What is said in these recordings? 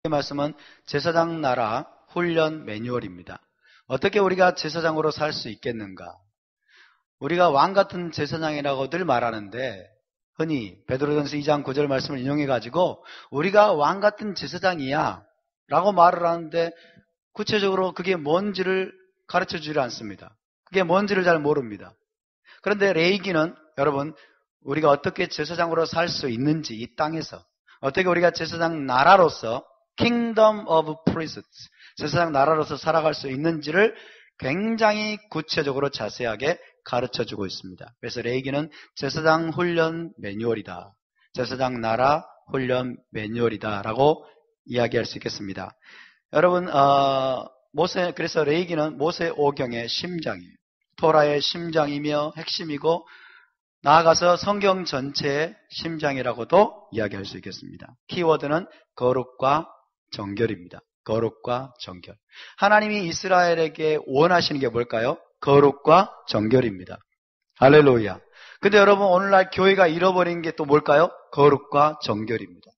이 말씀은 제사장 나라 훈련 매뉴얼입니다. 어떻게 우리가 제사장으로 살 수 있겠는가? 우리가 왕 같은 제사장이라고 늘 말하는데 흔히 베드로전서 2장 9절 말씀을 인용해가지고 우리가 왕 같은 제사장이야 라고 말을 하는데 구체적으로 그게 뭔지를 가르쳐주지 않습니다. 그게 뭔지를 잘 모릅니다. 그런데 레위기는 여러분 우리가 어떻게 제사장으로 살 수 있는지 이 땅에서 어떻게 우리가 제사장 나라로서 Kingdom of Priests 제사장 나라로서 살아갈 수 있는지를 굉장히 구체적으로 자세하게 가르쳐주고 있습니다. 그래서 레위기는 제사장 훈련 매뉴얼이다. 제사장 나라 훈련 매뉴얼이다 라고 이야기할 수 있겠습니다. 여러분 그래서 레위기는 모세 오경의 심장이에요. 토라의 심장이며 핵심이고 나아가서 성경 전체의 심장이라고도 이야기할 수 있겠습니다. 키워드는 거룩과 정결입니다. 거룩과 정결. 하나님이 이스라엘에게 원하시는 게 뭘까요? 거룩과 정결입니다. 할렐루야. 근데 여러분 오늘날 교회가 잃어버린 게 또 뭘까요? 거룩과 정결입니다.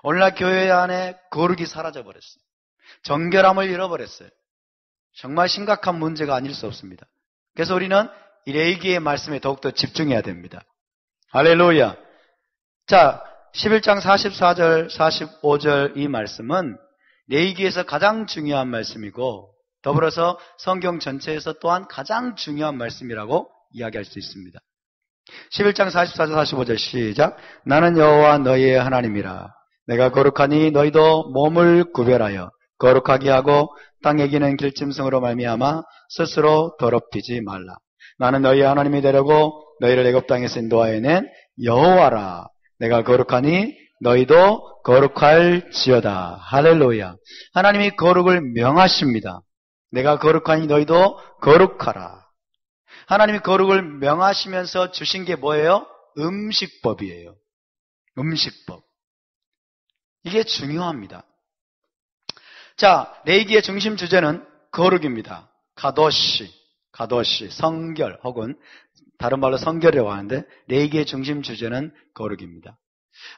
오늘날 교회 안에 거룩이 사라져버렸어요. 정결함을 잃어버렸어요. 정말 심각한 문제가 아닐 수 없습니다. 그래서 우리는 이 레위기의 말씀에 더욱더 집중해야 됩니다. 할렐루야. 자, 11장 44절, 45절 이 말씀은 레위기에서 가장 중요한 말씀이고 더불어서 성경 전체에서 또한 가장 중요한 말씀이라고 이야기할 수 있습니다. 11장 44절, 45절 시작. 나는 여호와 너희의 하나님이라. 내가 거룩하니 너희도 몸을 구별하여 거룩하게 하고 땅에 기는 길짐승으로 말미암아 스스로 더럽히지 말라. 나는 너희 하나님이 되려고 너희를 애굽 땅에서 인도하여 낸 여호와라. 내가 거룩하니 너희도 거룩할지어다. 할렐루야. 하나님이 거룩을 명하십니다. 내가 거룩하니 너희도 거룩하라. 하나님이 거룩을 명하시면서 주신 게 뭐예요? 음식법이에요. 음식법. 이게 중요합니다. 자, 레위기의 중심 주제는 거룩입니다. 가도시, 성결 혹은 다른 말로 성결이라고 하는데 레위기의 중심 주제는 거룩입니다.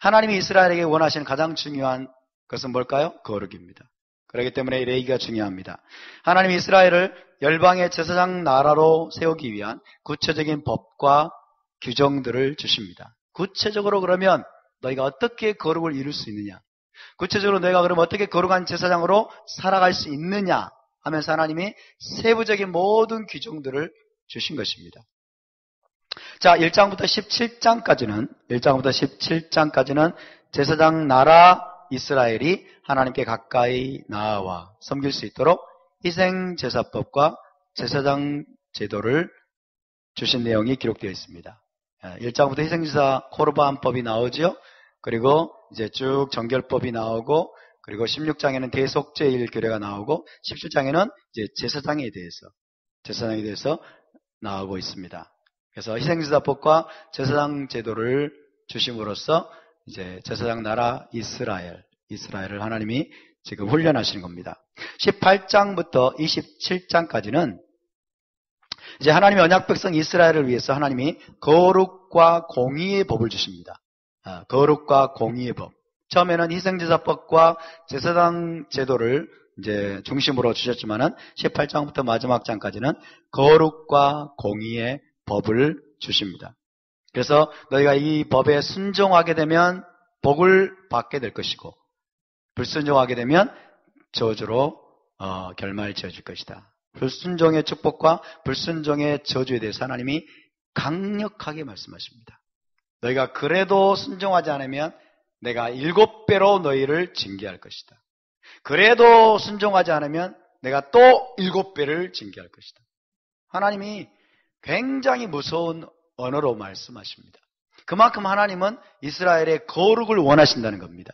하나님이 이스라엘에게 원하시는 가장 중요한 것은 뭘까요? 거룩입니다. 그렇기 때문에 레위기가 중요합니다. 하나님이 이스라엘을 열방의 제사장 나라로 세우기 위한 구체적인 법과 규정들을 주십니다. 구체적으로 그러면 너희가 어떻게 거룩을 이룰 수 있느냐? 구체적으로 너희가 그럼 어떻게 거룩한 제사장으로 살아갈 수 있느냐 하면서 하나님이 세부적인 모든 규정들을 주신 것입니다. 자, 1장부터 17장까지는 제사장 나라 이스라엘이 하나님께 가까이 나아와 섬길 수 있도록 희생제사법과 제사장 제도를 주신 내용이 기록되어 있습니다. 1장부터 희생제사 코르반법이 나오죠. 그리고 이제 쭉 정결법이 나오고 그리고 16장에는 대속죄일 규례가 나오고 17장에는 이제 제사장에 대해서 나오고 있습니다. 그래서 희생제사법과 제사장 제도를 주심으로써 이제 제사장 나라 이스라엘을 하나님이 지금 훈련하시는 겁니다. 18장부터 27장까지는 이제 하나님의 언약 백성 이스라엘을 위해서 하나님이 거룩과 공의의 법을 주십니다. 거룩과 공의의 법. 처음에는 희생제사법과 제사장 제도를 이제 중심으로 주셨지만은 18장부터 마지막 장까지는 거룩과 공의의 법을 주십니다. 그래서 너희가 이 법에 순종하게 되면 복을 받게 될 것이고 불순종하게 되면 저주로 결말 지어질 것이다. 불순종의 축복과 불순종의 저주에 대해서 하나님이 강력하게 말씀하십니다. 너희가 그래도 순종하지 않으면 내가 7배로 너희를 징계할 것이다. 그래도 순종하지 않으면 내가 또 7배를 징계할 것이다. 하나님이 굉장히 무서운 언어로 말씀하십니다. 그만큼 하나님은 이스라엘의 거룩을 원하신다는 겁니다.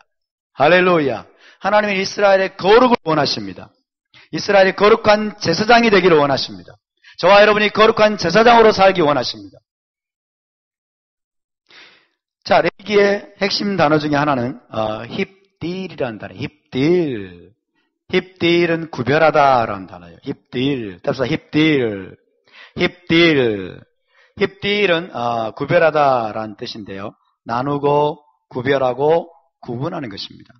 할렐루야. 하나님은 이스라엘의 거룩을 원하십니다. 이스라엘이 거룩한 제사장이 되기를 원하십니다. 저와 여러분이 거룩한 제사장으로 살기 원하십니다. 자, 레위기의 핵심 단어 중에 하나는 힙딜이라는 단어예요. 힙딜은 구별하다라는 단어예요. 따라서 힙딜은 구별하다라는 뜻인데요. 나누고 구별하고 구분하는 것입니다.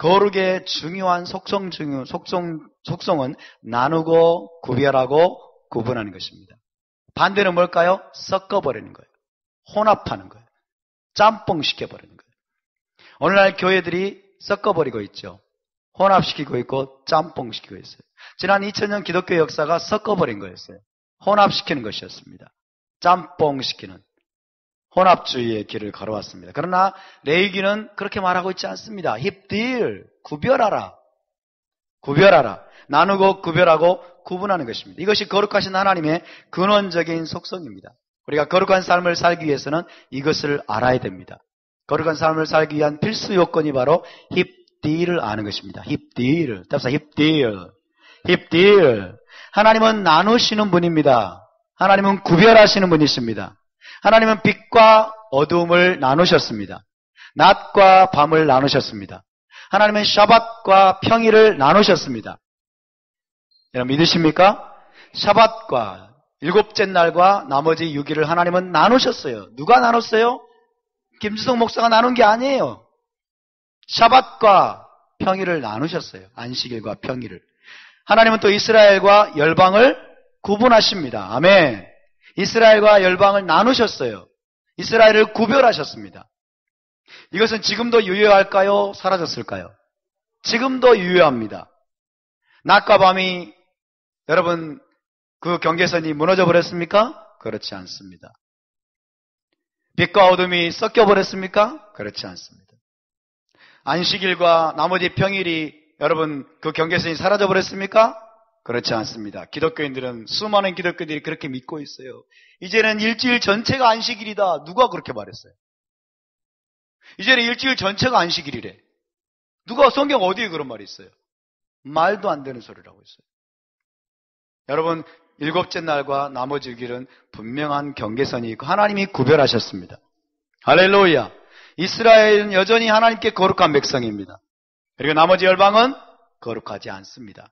거룩의 중요한 속성은 나누고 구별하고 구분하는 것입니다. 반대는 뭘까요? 섞어버리는 거예요. 혼합하는 거예요. 짬뽕시켜버리는 거예요. 오늘날 교회들이 섞어버리고 있죠. 혼합시키고 있고 짬뽕시키고 있어요. 지난 2000년 기독교 역사가 섞어버린 거였어요. 혼합시키는 것이었습니다. 짬뽕시키는 혼합주의의 길을 걸어왔습니다. 그러나 레위기는 그렇게 말하고 있지 않습니다. 힙딜, 구별하라. 구별하라. 나누고 구별하고 구분하는 것입니다. 이것이 거룩하신 하나님의 근원적인 속성입니다. 우리가 거룩한 삶을 살기 위해서는 이것을 알아야 됩니다. 거룩한 삶을 살기 위한 필수 요건이 바로 힙딜을 아는 것입니다. 힙딜. 답사 힙딜. 힙딜. 하나님은 나누시는 분입니다. 하나님은 구별하시는 분이십니다. 하나님은 빛과 어두움을 나누셨습니다. 낮과 밤을 나누셨습니다. 하나님은 샤밧과 평일을 나누셨습니다. 여러분 믿으십니까? 샤밧과 일곱째 날과 나머지 6일을 하나님은 나누셨어요. 누가 나눴어요? 김주성 목사가 나눈 게 아니에요. 샤밧과 평일을 나누셨어요. 안식일과 평일을. 하나님은 또 이스라엘과 열방을 구분하십니다. 아멘. 이스라엘과 열방을 나누셨어요. 이스라엘을 구별하셨습니다. 이것은 지금도 유효할까요? 사라졌을까요? 지금도 유효합니다. 낮과 밤이 여러분 그 경계선이 무너져 버렸습니까? 그렇지 않습니다. 빛과 어둠이 섞여 버렸습니까? 그렇지 않습니다. 안식일과 나머지 평일이 여러분 그 경계선이 사라져 버렸습니까? 그렇지 않습니다. 기독교인들은 수많은 기독교인들이 그렇게 믿고 있어요. 이제는 일주일 전체가 안식일이다. 누가 그렇게 말했어요? 이제는 일주일 전체가 안식일이래. 누가 성경 어디에 그런 말이 있어요? 말도 안 되는 소리라고 했어요. 여러분 일곱째 날과 나머지 6일은 분명한 경계선이 있고 하나님이 구별하셨습니다. 할렐루야. 이스라엘은 여전히 하나님께 거룩한 백성입니다. 그리고 나머지 열방은 거룩하지 않습니다.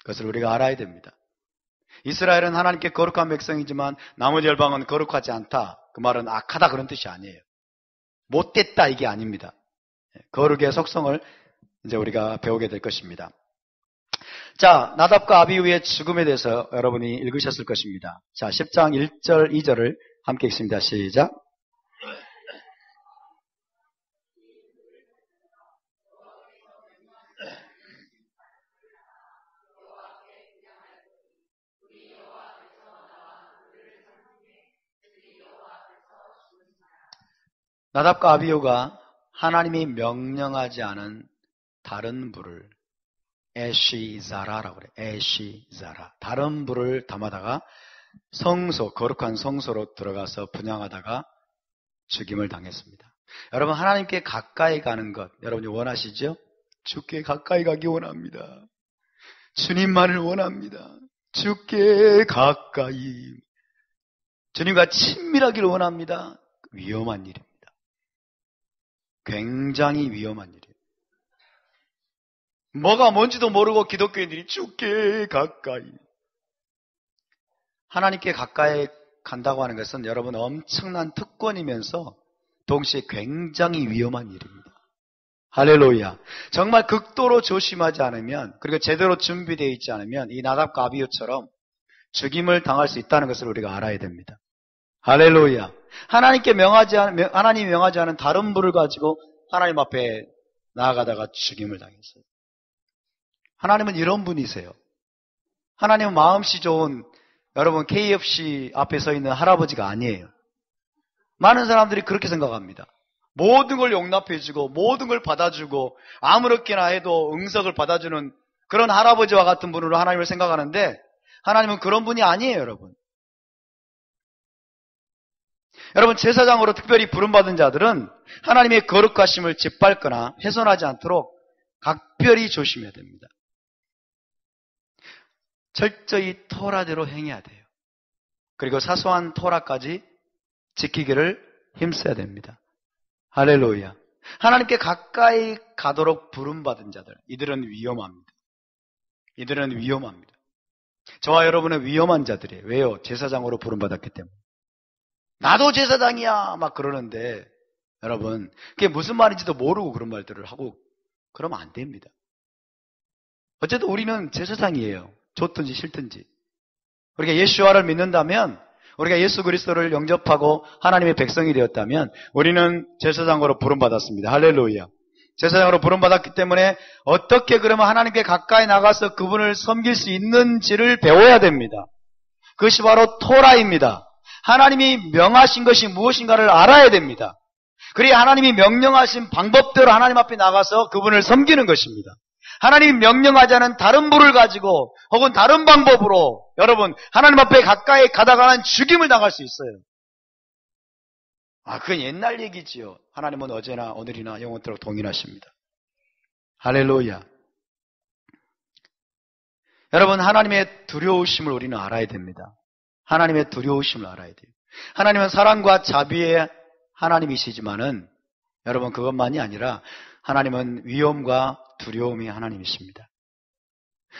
그것을 우리가 알아야 됩니다. 이스라엘은 하나님께 거룩한 백성이지만 나머지 열방은 거룩하지 않다. 그 말은 악하다 그런 뜻이 아니에요. 못됐다 이게 아닙니다. 거룩의 속성을 이제 우리가 배우게 될 것입니다. 자, 나답과 아비후의 죽음에 대해서 여러분이 읽으셨을 것입니다. 자, 10장 1절 2절을 함께 읽습니다. 시작. 나답과 아비후가 하나님이 명령하지 않은 다른 불을 에시자라라고 그래요. 에시자라. 다른 불을 담아다가 성소, 거룩한 성소로 들어가서 분향하다가 죽임을 당했습니다. 여러분 하나님께 가까이 가는 것 여러분이 원하시죠? 주께 가까이 가기 원합니다. 주님만을 원합니다. 주께 가까이 주님과 친밀하기를 원합니다. 위험한 일입니다. 굉장히 위험한 일이에요. 뭐가 뭔지도 모르고 기독교인들이 주께 가까이 하나님께 가까이 간다고 하는 것은 여러분 엄청난 특권이면서 동시에 굉장히 위험한 일입니다. 할렐루야. 정말 극도로 조심하지 않으면 그리고 제대로 준비되어 있지 않으면 이 나답과 아비후처럼 죽임을 당할 수 있다는 것을 우리가 알아야 됩니다. 할렐루야. 하나님이 명하지 않은 다른 불을 가지고 하나님 앞에 나아가다가 죽임을 당했어요. 하나님은 이런 분이세요. 하나님은 마음씨 좋은 여러분 KFC 앞에 서 있는 할아버지가 아니에요. 많은 사람들이 그렇게 생각합니다. 모든 걸 용납해주고 모든 걸 받아주고 아무렇게나 해도 응석을 받아주는 그런 할아버지와 같은 분으로 하나님을 생각하는데 하나님은 그런 분이 아니에요, 여러분. 여러분 제사장으로 특별히 부름받은 자들은 하나님의 거룩하심을 짓밟거나 훼손하지 않도록 각별히 조심해야 됩니다. 철저히 토라대로 행해야 돼요. 그리고 사소한 토라까지 지키기를 힘써야 됩니다. 할렐루야. 하나님께 가까이 가도록 부름받은 자들, 이들은 위험합니다. 이들은 위험합니다. 저와 여러분은 위험한 자들이에요. 왜요? 제사장으로 부름받았기 때문에. 나도 제사장이야 막 그러는데 여러분 그게 무슨 말인지도 모르고 그런 말들을 하고 그러면 안 됩니다. 어쨌든 우리는 제사장이에요. 좋든지 싫든지. 우리가 예수와를 믿는다면, 우리가 예수 그리스도를 영접하고 하나님의 백성이 되었다면 우리는 제사장으로 부름받았습니다. 할렐루야. 제사장으로 부름받았기 때문에 어떻게 그러면 하나님께 가까이 나가서 그분을 섬길 수 있는지를 배워야 됩니다. 그것이 바로 토라입니다. 하나님이 명하신 것이 무엇인가를 알아야 됩니다. 그래야 하나님이 명령하신 방법대로 하나님 앞에 나가서 그분을 섬기는 것입니다. 하나님이 명령하지 않은 다른 불을 가지고 혹은 다른 방법으로 여러분 하나님 앞에 가까이 가다가는 죽임을 당할 수 있어요. 그건 옛날 얘기지요. 하나님은 어제나 오늘이나 영원토록 동일하십니다. 할렐루야. 여러분 하나님의 두려우심을 우리는 알아야 됩니다. 하나님의 두려우심을 알아야 돼요. 하나님은 사랑과 자비의 하나님이시지만은 여러분 그것만이 아니라 하나님은 위엄과 두려움이 하나님이십니다.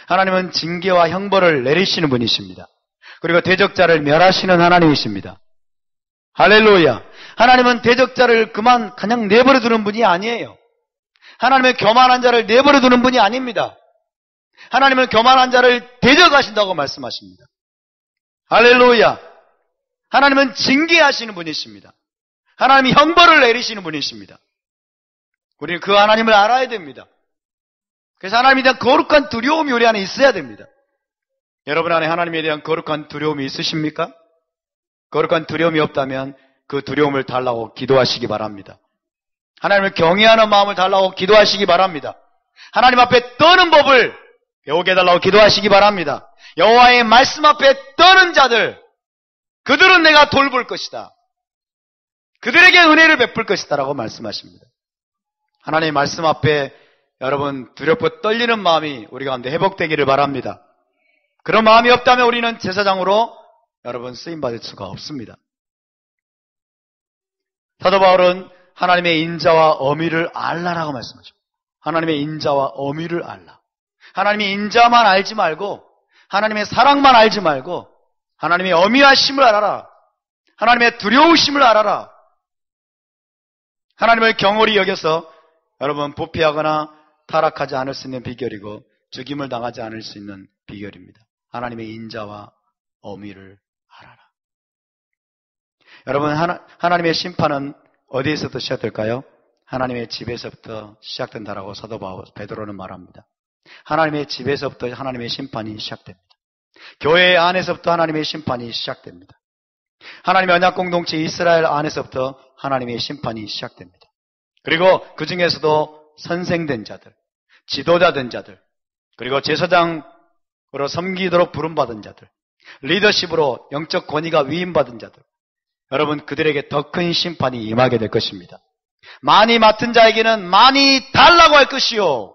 하나님은 징계와 형벌을 내리시는 분이십니다. 그리고 대적자를 멸하시는 하나님이십니다. 할렐루야. 하나님은 대적자를 그냥 내버려 두는 분이 아니에요. 하나님은 교만한 자를 내버려 두는 분이 아닙니다. 하나님은 교만한 자를 대적하신다고 말씀하십니다. 할렐루야. 하나님은 징계하시는 분이십니다. 하나님이 형벌을 내리시는 분이십니다. 우리는 그 하나님을 알아야 됩니다. 그래서 하나님에 대한 거룩한 두려움이 우리 안에 있어야 됩니다. 여러분 안에 하나님에 대한 거룩한 두려움이 있으십니까? 거룩한 두려움이 없다면 그 두려움을 달라고 기도하시기 바랍니다. 하나님을 경외하는 마음을 달라고 기도하시기 바랍니다. 하나님 앞에 떠는 법을 배우게 해달라고 기도하시기 바랍니다. 여호와의 말씀 앞에 떠는 자들, 그들은 내가 돌볼 것이다. 그들에게 은혜를 베풀 것이다 라고 말씀하십니다. 하나님의 말씀 앞에 여러분 두렵고 떨리는 마음이 우리 가운데 회복되기를 바랍니다. 그런 마음이 없다면 우리는 제사장으로 여러분 쓰임받을 수가 없습니다. 사도 바울은 하나님의 인자와 어미를 알라라고 말씀하죠. 하나님의 인자와 어미를 알라. 하나님의 인자만 알지 말고 하나님의 사랑만 알지 말고 하나님의 어미하심을 알아라. 하나님의 두려우심을 알아라. 하나님을 경홀히 여겨서 여러분 부패하거나 타락하지 않을 수 있는 비결이고 죽임을 당하지 않을 수 있는 비결입니다. 하나님의 인자와 어미를 알아라. 여러분 하나님의 심판은 어디에서부터 시작될까요? 하나님의 집에서부터 시작된다라고 사도 바울 베드로는 말합니다. 하나님의 집에서부터 하나님의 심판이 시작됩니다. 교회 안에서부터 하나님의 심판이 시작됩니다. 하나님의 언약 공동체 이스라엘 안에서부터 하나님의 심판이 시작됩니다. 그리고 그 중에서도 선생된 자들, 지도자된 자들, 그리고 제사장으로 섬기도록 부름받은 자들, 리더십으로 영적 권위가 위임받은 자들, 여러분 그들에게 더 큰 심판이 임하게 될 것입니다. 많이 맡은 자에게는 많이 달라고 할 것이요,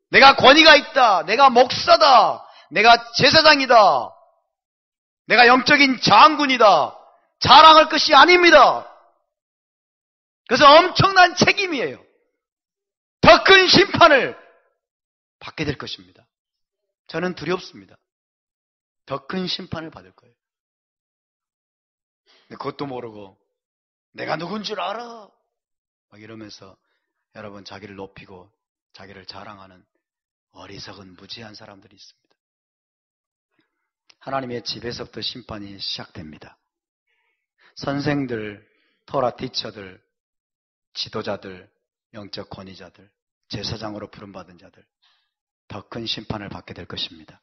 내가 권위가 있다, 내가 목사다, 내가 제사장이다, 내가 영적인 장군이다 자랑할 것이 아닙니다. 그래서 엄청난 책임이에요. 더 큰 심판을 받게 될 것입니다. 저는 두렵습니다. 더 큰 심판을 받을 거예요. 근데 그것도 모르고 내가 누군 줄 알아 막 이러면서 여러분 자기를 높이고 자기를 자랑하는 어리석은 무지한 사람들이 있습니다. 하나님의 집에서부터 심판이 시작됩니다. 선생들, 토라 티처들, 지도자들, 영적 권위자들, 제사장으로 부름받은 자들, 더 큰 심판을 받게 될 것입니다.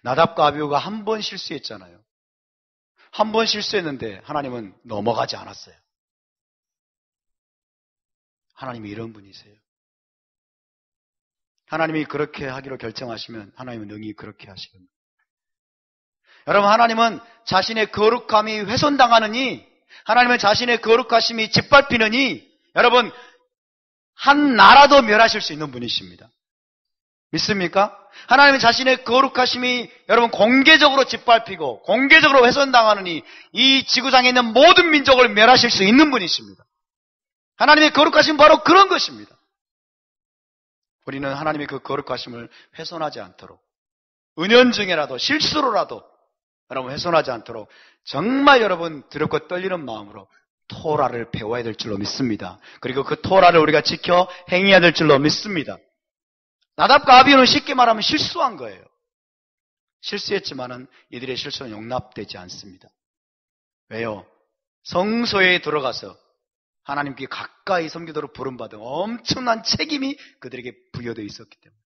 나답과 아비후가 한 번 실수했잖아요. 한 번 실수했는데 하나님은 넘어가지 않았어요. 하나님이 이런 분이세요. 하나님이 그렇게 하기로 결정하시면 하나님은 능히 그렇게 하시겠습니다. 여러분 하나님은 자신의 거룩함이 훼손당하느니, 하나님은 자신의 거룩하심이 짓밟히느니 여러분 한 나라도 멸하실 수 있는 분이십니다. 믿습니까? 하나님은 자신의 거룩하심이 여러분 공개적으로 짓밟히고 공개적으로 훼손당하느니 이 지구상에 있는 모든 민족을 멸하실 수 있는 분이십니다. 하나님의 거룩하심은 바로 그런 것입니다. 우리는 하나님의 그 거룩하심을 훼손하지 않도록 은연중에라도 실수로라도 여러분 훼손하지 않도록 정말 여러분 두렵고 떨리는 마음으로 토라를 배워야 될 줄로 믿습니다. 그리고 그 토라를 우리가 지켜 행해야 될 줄로 믿습니다. 나답과 아비후는 쉽게 말하면 실수한 거예요. 실수했지만은 이들의 실수는 용납되지 않습니다. 왜요? 성소에 들어가서 하나님께 가까이 섬기도록 부름받은 엄청난 책임이 그들에게 부여되어 있었기 때문에.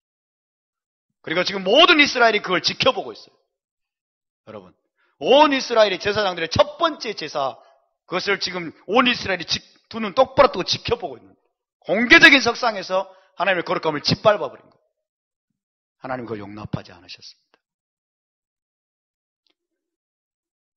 그리고 지금 모든 이스라엘이 그걸 지켜보고 있어요. 여러분, 온 이스라엘의 제사장들의 첫 번째 제사, 그것을 지금 온 이스라엘이 두 눈 똑바로 뜨고 지켜보고 있는 공개적인 석상에서 하나님의 거룩함을 짓밟아버린 거예요. 하나님 그걸 용납하지 않으셨습니다.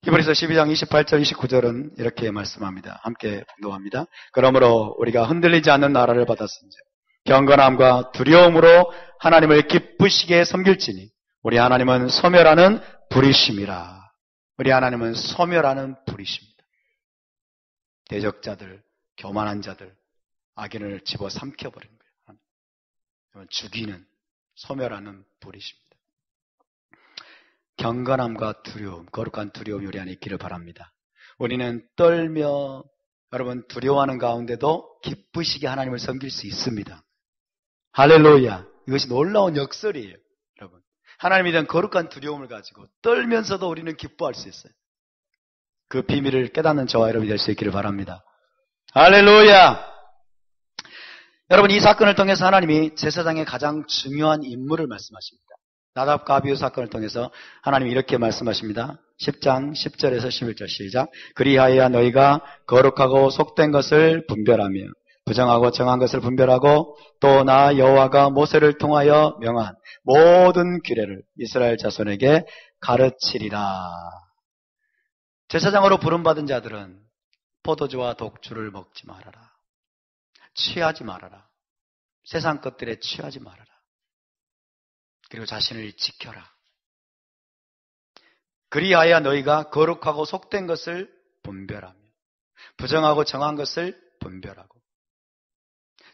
히브리서 12장 28절 29절은 이렇게 말씀합니다. 함께 봉독합니다. 그러므로 우리가 흔들리지 않는 나라를 받았은즉 경건함과 두려움으로 하나님을 기쁘시게 섬길지니 우리 하나님은 소멸하는 불이심이라. 우리 하나님은 소멸하는 불이십니다. 대적자들, 교만한 자들, 악인을 집어삼켜버린 거예요. 죽이는, 소멸하는 불이십니다. 경건함과 두려움, 거룩한 두려움이 우리 안에 있기를 바랍니다. 우리는 떨며, 여러분 두려워하는 가운데도 기쁘시게 하나님을 섬길 수 있습니다. 할렐루야. 이것이 놀라운 역설이에요. 여러분, 하나님에 대한 거룩한 두려움을 가지고 떨면서도 우리는 기뻐할 수 있어요. 그 비밀을 깨닫는 저와 여러분이 될 수 있기를 바랍니다. 할렐루야. 여러분, 이 사건을 통해서 하나님이 제사장의 가장 중요한 임무를 말씀하십니다. 나답과 아비후 사건을 통해서 하나님이 이렇게 말씀하십니다. 10장 10절에서 11절 시작. 그리하여 너희가 거룩하고 속된 것을 분별하며 부정하고 정한 것을 분별하고 또 나 여호와가 모세를 통하여 명한 모든 규례를 이스라엘 자손에게 가르치리라. 제사장으로 부름받은 자들은 포도주와 독주를 먹지 말아라. 취하지 말아라. 세상 것들에 취하지 말아라. 그리고 자신을 지켜라. 그리하여 너희가 거룩하고 속된 것을 분별하며 부정하고 정한 것을 분별하고.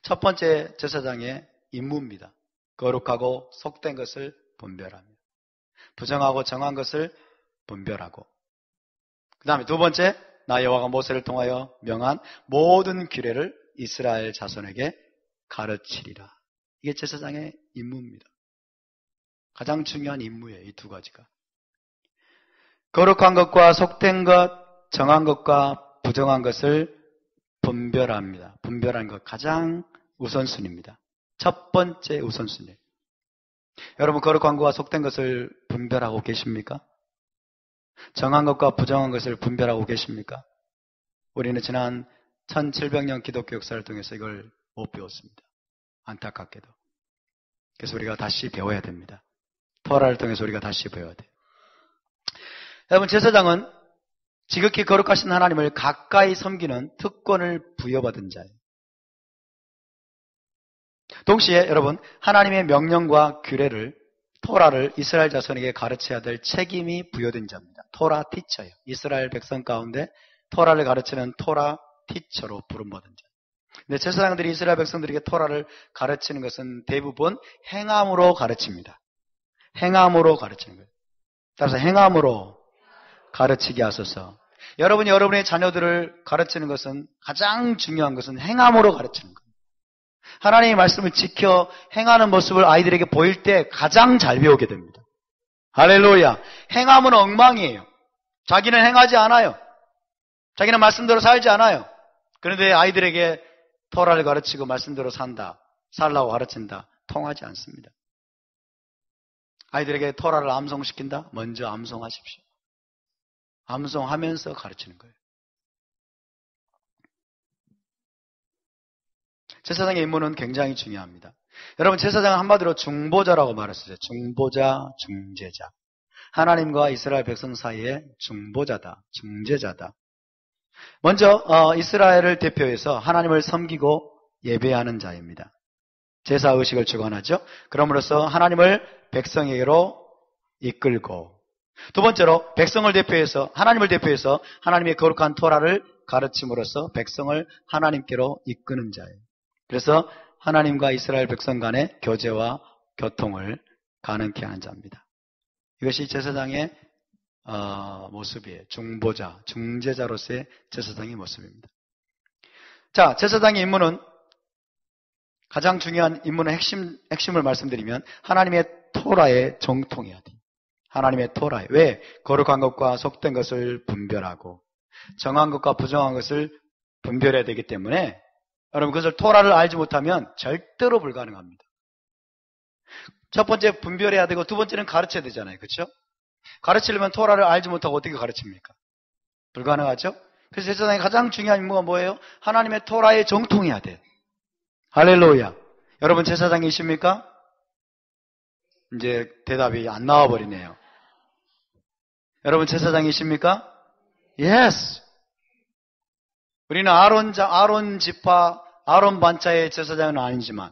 첫 번째 제사장의 임무입니다. 거룩하고 속된 것을 분별하며 부정하고 정한 것을 분별하고. 그 다음에 두 번째, 나 여호와가 모세를 통하여 명한 모든 규례를 이스라엘 자손에게 가르치리라. 이게 제사장의 임무입니다. 가장 중요한 임무예요. 이 두 가지가. 거룩한 것과 속된 것, 정한 것과 부정한 것을 분별합니다. 분별하는 것 가장 우선순위입니다. 첫 번째 우선순위. 여러분, 거룩한 것과 속된 것을 분별하고 계십니까? 정한 것과 부정한 것을 분별하고 계십니까? 우리는 지난 1700년 기독교 역사를 통해서 이걸 못 배웠습니다. 안타깝게도. 그래서 우리가 다시 배워야 됩니다. 토라를 통해서 우리가 다시 배워야 돼요. 여러분, 제사장은 지극히 거룩하신 하나님을 가까이 섬기는 특권을 부여받은 자예요. 동시에 여러분, 하나님의 명령과 규례를, 토라를 이스라엘 자손에게 가르쳐야 될 책임이 부여된 자입니다. 토라 티처예요. 이스라엘 백성 가운데 토라를 가르치는 토라 티처로 부름받은 자. 근데 제사장들이 이스라엘 백성들에게 토라를 가르치는 것은 대부분 행함으로 가르칩니다. 행함으로 가르치는 거예요. 따라서 행함으로 가르치게 하소서. 여러분이 여러분의 자녀들을 가르치는 것은, 가장 중요한 것은 행함으로 가르치는 거예요. 하나님의 말씀을 지켜 행하는 모습을 아이들에게 보일 때 가장 잘 배우게 됩니다. 할렐루야. 행함은 엉망이에요. 자기는 행하지 않아요. 자기는 말씀대로 살지 않아요. 그런데 아이들에게 토라를 가르치고 말씀대로 살라고 가르친다. 통하지 않습니다. 아이들에게 토라를 암송시킨다? 먼저 암송하십시오. 암송하면서 가르치는 거예요. 제사장의 임무는 굉장히 중요합니다. 여러분, 제사장은 한마디로 중보자라고 말했어요. 중보자, 중재자. 하나님과 이스라엘 백성 사이의 중보자다, 중재자다. 먼저 이스라엘을 대표해서 하나님을 섬기고 예배하는 자입니다. 제사의식을 주관하죠. 그럼으로써 하나님을 백성에게로 이끌고, 두 번째로 백성을 대표해서, 하나님을 대표해서 하나님의 거룩한 토라를 가르침으로써 백성을 하나님께로 이끄는 자예요. 그래서 하나님과 이스라엘 백성 간의 교제와 교통을 가능케 하는 자입니다. 이것이 제사장의 모습이에요. 중보자, 중재자로서의 제사장의 모습입니다. 자, 제사장의 임무는 가장 중요한 임무는 핵심을 말씀드리면 하나님의 토라에 정통해야 돼요. 하나님의 토라에. 왜? 거룩한 것과 속된 것을 분별하고 정한 것과 부정한 것을 분별해야 되기 때문에 여러분 그것을 토라를 알지 못하면 절대로 불가능합니다. 첫 번째 분별해야 되고 두 번째는 가르쳐야 되잖아요. 그렇죠? 가르치려면 토라를 알지 못하고 어떻게 가르칩니까? 불가능하죠? 그래서 제사장의 가장 중요한 임무가 뭐예요? 하나님의 토라에 정통해야 돼요. 할렐루야. 여러분 제사장이십니까? 이제 대답이 안 나와버리네요. 여러분 제사장이십니까? Yes. 우리는 아론 지파, 아론 반차의 제사장은 아니지만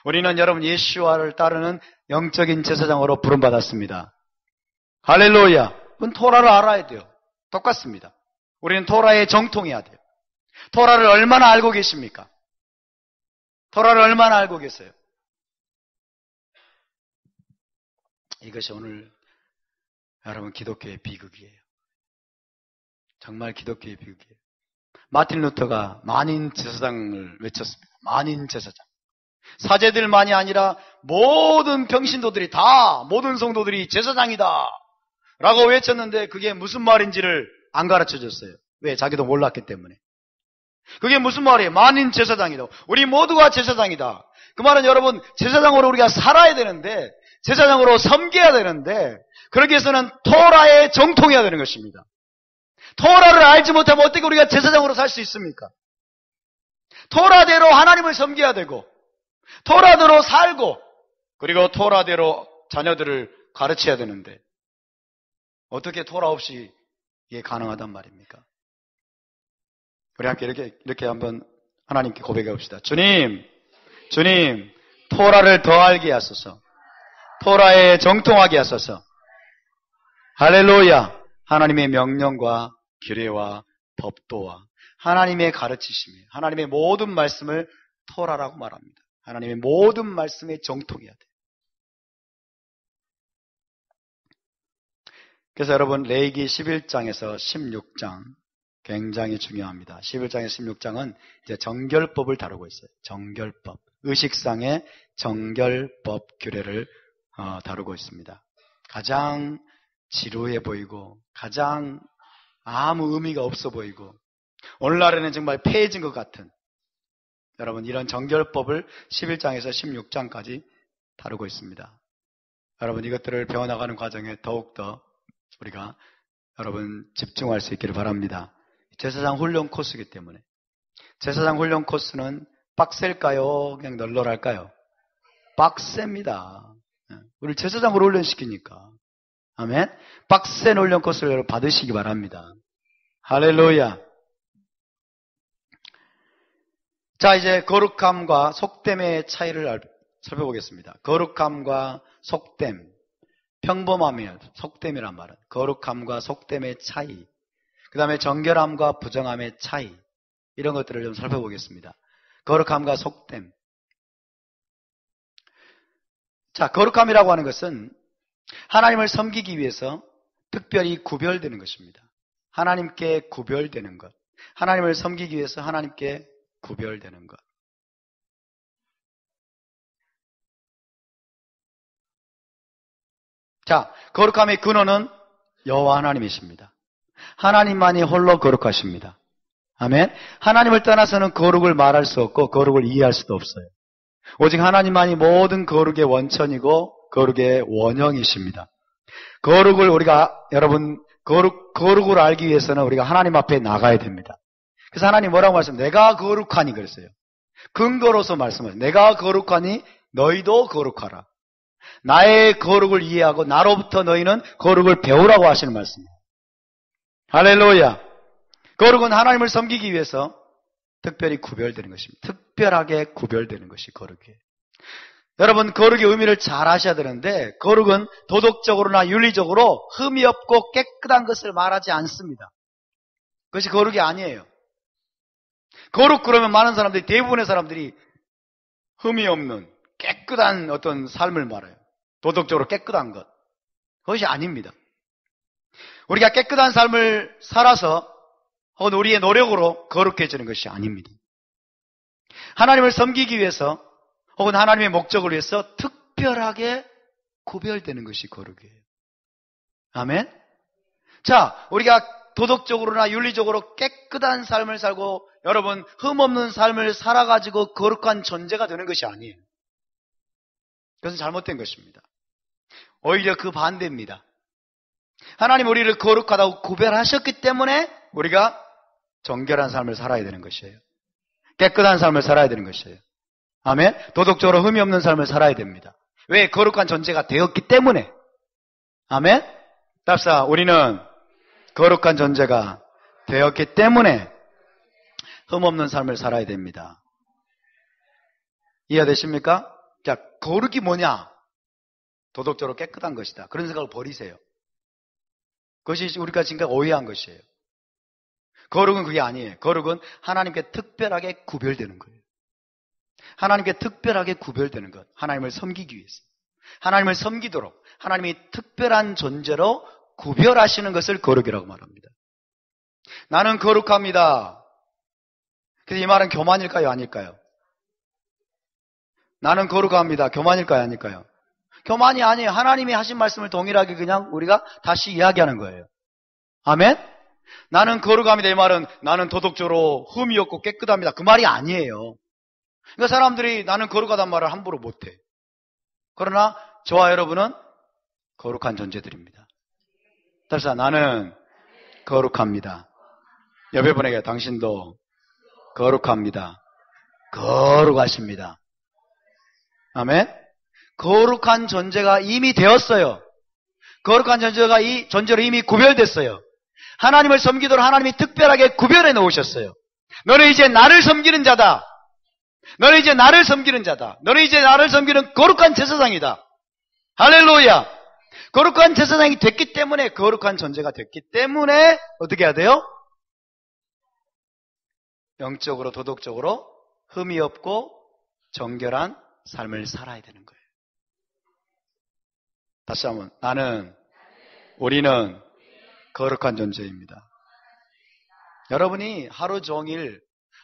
우리는 여러분 예수와를 따르는 영적인 제사장으로 부름받았습니다. 할렐루야. 그건 토라를 알아야 돼요. 똑같습니다. 우리는 토라에 정통해야 돼요. 토라를 얼마나 알고 계십니까? 토라를 얼마나 알고 계세요? 이것이 오늘 여러분 기독교의 비극이에요. 정말 기독교의 비극이에요. 마틴 루터가 만인 제사장을 외쳤습니다. 만인 제사장. 사제들만이 아니라 모든 평신도들이 다 모든 성도들이 제사장이다 라고 외쳤는데 그게 무슨 말인지를 안 가르쳐줬어요. 왜? 자기도 몰랐기 때문에. 그게 무슨 말이에요? 만인 제사장이다. 우리 모두가 제사장이다. 그 말은 여러분 제사장으로 우리가 살아야 되는데 제사장으로 섬겨야 되는데 그러기 위해서는 토라에 정통해야 되는 것입니다. 토라를 알지 못하면 어떻게 우리가 제사장으로 살 수 있습니까? 토라대로 하나님을 섬겨야 되고 토라대로 살고 그리고 토라대로 자녀들을 가르쳐야 되는데 어떻게 토라 없이 이게 가능하단 말입니까? 우리 함께 이렇게 한번 하나님께 고백해 봅시다. 주님, 토라를 더 알게 하소서. 토라에 정통하게 하소서. 할렐루야. 하나님의 명령과 규례와 법도와 하나님의 가르치심이 하나님의 모든 말씀을 토라라고 말합니다. 하나님의 모든 말씀에 정통해야 돼요. 그래서 여러분 레위기 11장에서 16장 굉장히 중요합니다. 11장에서 16장은 이제 정결법을 다루고 있어요. 정결법. 의식상의 정결법 규례를 다루고 있습니다. 가장 지루해 보이고 가장 아무 의미가 없어 보이고 오늘날에는 정말 폐해진 것 같은 여러분 이런 정결법을 11장에서 16장까지 다루고 있습니다. 여러분 이것들을 배워나가는 과정에 더욱더 우리가 여러분 집중할 수 있기를 바랍니다. 제사장 훈련 코스이기 때문에 제사장 훈련 코스는 빡셀까요? 그냥 널널할까요? 빡셉니다. 우리 제사장으로 훈련시키니까 아멘. 빡센 훈련 코스를 받으시기 바랍니다. 할렐루야. 자 이제 거룩함과 속됨의 차이를 살펴보겠습니다. 거룩함과 속됨, 평범함이에요. 속됨이란 말은 거룩함과 속됨의 차이, 그 다음에 정결함과 부정함의 차이, 이런 것들을 좀 살펴보겠습니다. 거룩함과 속됨. 자, 거룩함이라고 하는 것은 하나님을 섬기기 위해서 특별히 구별되는 것입니다. 하나님께 구별되는 것. 하나님을 섬기기 위해서 하나님께 구별되는 것. 자, 거룩함의 근원은 여호와 하나님이십니다. 하나님만이 홀로 거룩하십니다. 아멘. 하나님을 떠나서는 거룩을 말할 수 없고 거룩을 이해할 수도 없어요. 오직 하나님만이 모든 거룩의 원천이고 거룩의 원형이십니다. 거룩을 우리가 여러분 거룩을 알기 위해서는 우리가 하나님 앞에 나가야 됩니다. 그래서 하나님 뭐라고 말씀하세요? 내가 거룩하니 그랬어요. 근거로서 말씀하세요. 내가 거룩하니 너희도 거룩하라. 나의 거룩을 이해하고 나로부터 너희는 거룩을 배우라고 하시는 말씀이에요. 할렐루야. 거룩은 하나님을 섬기기 위해서 특별히 구별되는 것입니다. 특별하게 구별되는 것이 거룩이에요. 여러분 거룩의 의미를 잘 아셔야 되는데 거룩은 도덕적으로나 윤리적으로 흠이 없고 깨끗한 것을 말하지 않습니다. 그것이 거룩이 아니에요. 거룩 그러면 많은 사람들이 대부분의 사람들이 흠이 없는 깨끗한 어떤 삶을 말해요. 도덕적으로 깨끗한 것. 그것이 아닙니다. 우리가 깨끗한 삶을 살아서 혹은 우리의 노력으로 거룩해지는 것이 아닙니다. 하나님을 섬기기 위해서 혹은 하나님의 목적을 위해서 특별하게 구별되는 것이 거룩이에요. 아멘? 자, 우리가 도덕적으로나 윤리적으로 깨끗한 삶을 살고 여러분 흠없는 삶을 살아가지고 거룩한 존재가 되는 것이 아니에요. 그것은 잘못된 것입니다. 오히려 그 반대입니다. 하나님 우리를 거룩하다고 구별하셨기 때문에 우리가 정결한 삶을 살아야 되는 것이에요. 깨끗한 삶을 살아야 되는 것이에요. 아멘? 도덕적으로 흠이 없는 삶을 살아야 됩니다. 왜? 거룩한 존재가 되었기 때문에. 아멘? 답사, 우리는 거룩한 존재가 되었기 때문에 흠없는 삶을 살아야 됩니다. 이해되십니까? 자, 거룩이 뭐냐? 도덕적으로 깨끗한 것이다. 그런 생각을 버리세요. 그것이 우리가 지금까지 오해한 것이에요. 거룩은 그게 아니에요. 거룩은 하나님께 특별하게 구별되는 거예요. 하나님께 특별하게 구별되는 것. 하나님을 섬기기 위해서. 하나님을 섬기도록 하나님이 특별한 존재로 구별하시는 것을 거룩이라고 말합니다. 나는 거룩합니다. 그래서 이 말은 교만일까요? 아닐까요? 나는 거룩합니다. 교만일까요? 아닐까요? 교만이 아니에요. 하나님이 하신 말씀을 동일하게 그냥 우리가 다시 이야기하는 거예요. 아멘? 나는 거룩합니다. 이 말은 나는 도덕적으로 흠이 없고 깨끗합니다. 그 말이 아니에요. 그러니까 사람들이 나는 거룩하단 말을 함부로 못해. 그러나 저와 여러분은 거룩한 존재들입니다. 따라서 나는 거룩합니다. 옆에 분에게 당신도 거룩합니다. 거룩하십니다. 아멘? 거룩한 존재가 이미 되었어요. 거룩한 존재가 이 존재로 이미 구별됐어요. 하나님을 섬기도록 하나님이 특별하게 구별해 놓으셨어요. 너는 이제 나를 섬기는 자다. 너는 이제 나를 섬기는 자다. 너는 이제 나를 섬기는 거룩한 제사장이다. 할렐루야. 거룩한 제사장이 됐기 때문에, 거룩한 존재가 됐기 때문에 어떻게 해야 돼요? 영적으로 도덕적으로 흠이 없고 정결한 삶을 살아야 되는 거예요. 다시 한번, 우리는 거룩한 존재입니다. 여러분이 하루 종일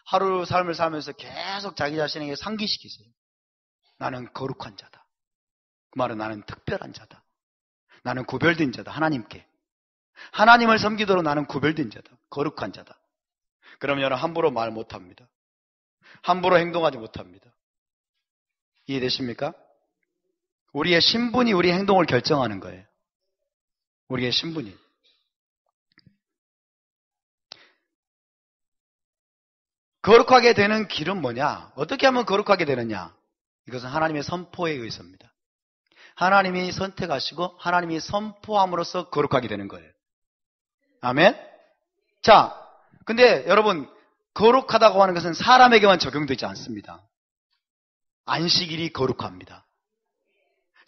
하루 삶을 살면서 계속 자기 자신에게 상기시키세요. 나는 거룩한 자다. 그 말은 나는 특별한 자다. 나는 구별된 자다. 하나님께. 하나님을 섬기도록 나는 구별된 자다. 거룩한 자다. 그러면 여러분 함부로 말 못합니다. 함부로 행동하지 못합니다. 이해되십니까? 우리의 신분이 우리 행동을 결정하는 거예요. 우리의 신분이. 거룩하게 되는 길은 뭐냐? 어떻게 하면 거룩하게 되느냐? 이것은 하나님의 선포에 의해서입니다. 하나님이 선택하시고 하나님이 선포함으로써 거룩하게 되는 거예요. 아멘? 자, 근데 여러분, 거룩하다고 하는 것은 사람에게만 적용되지 않습니다. 안식일이 거룩합니다.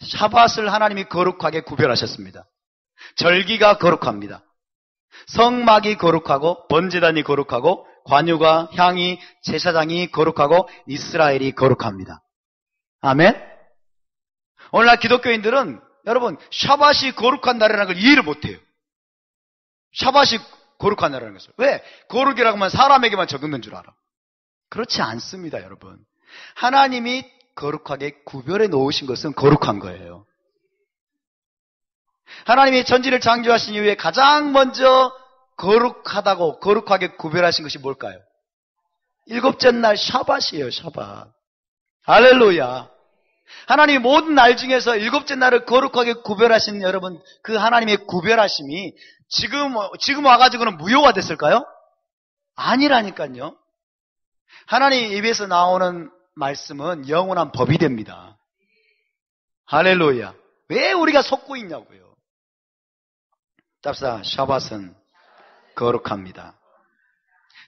샤밧을 하나님이 거룩하게 구별하셨습니다. 절기가 거룩합니다. 성막이 거룩하고 번제단이 거룩하고 관유가, 향이, 제사장이 거룩하고 이스라엘이 거룩합니다. 아멘? 오늘날 기독교인들은 여러분 샤밧이 거룩한 날이라는 걸 이해를 못해요. 샤밧이 거룩한 날이라는 것을. 왜? 거룩이라고 하면 사람에게만 적용된 줄 알아. 그렇지 않습니다, 여러분. 하나님이 거룩하게 구별해 놓으신 것은 거룩한 거예요. 하나님이 천지를 창조하신 이후에 가장 먼저 거룩하다고 거룩하게 구별하신 것이 뭘까요? 일곱째 날 샤밧이에요. 샤밧. 할렐루야. 하나님이 모든 날 중에서 일곱째 날을 거룩하게 구별하신 여러분, 그 하나님의 구별하심이 지금 와가지고는 무효가 됐을까요? 아니라니까요. 하나님 입에서 나오는 말씀은 영원한 법이 됩니다. 할렐루야. 왜 우리가 속고 있냐고요. 답사, 샤밧은 거룩합니다.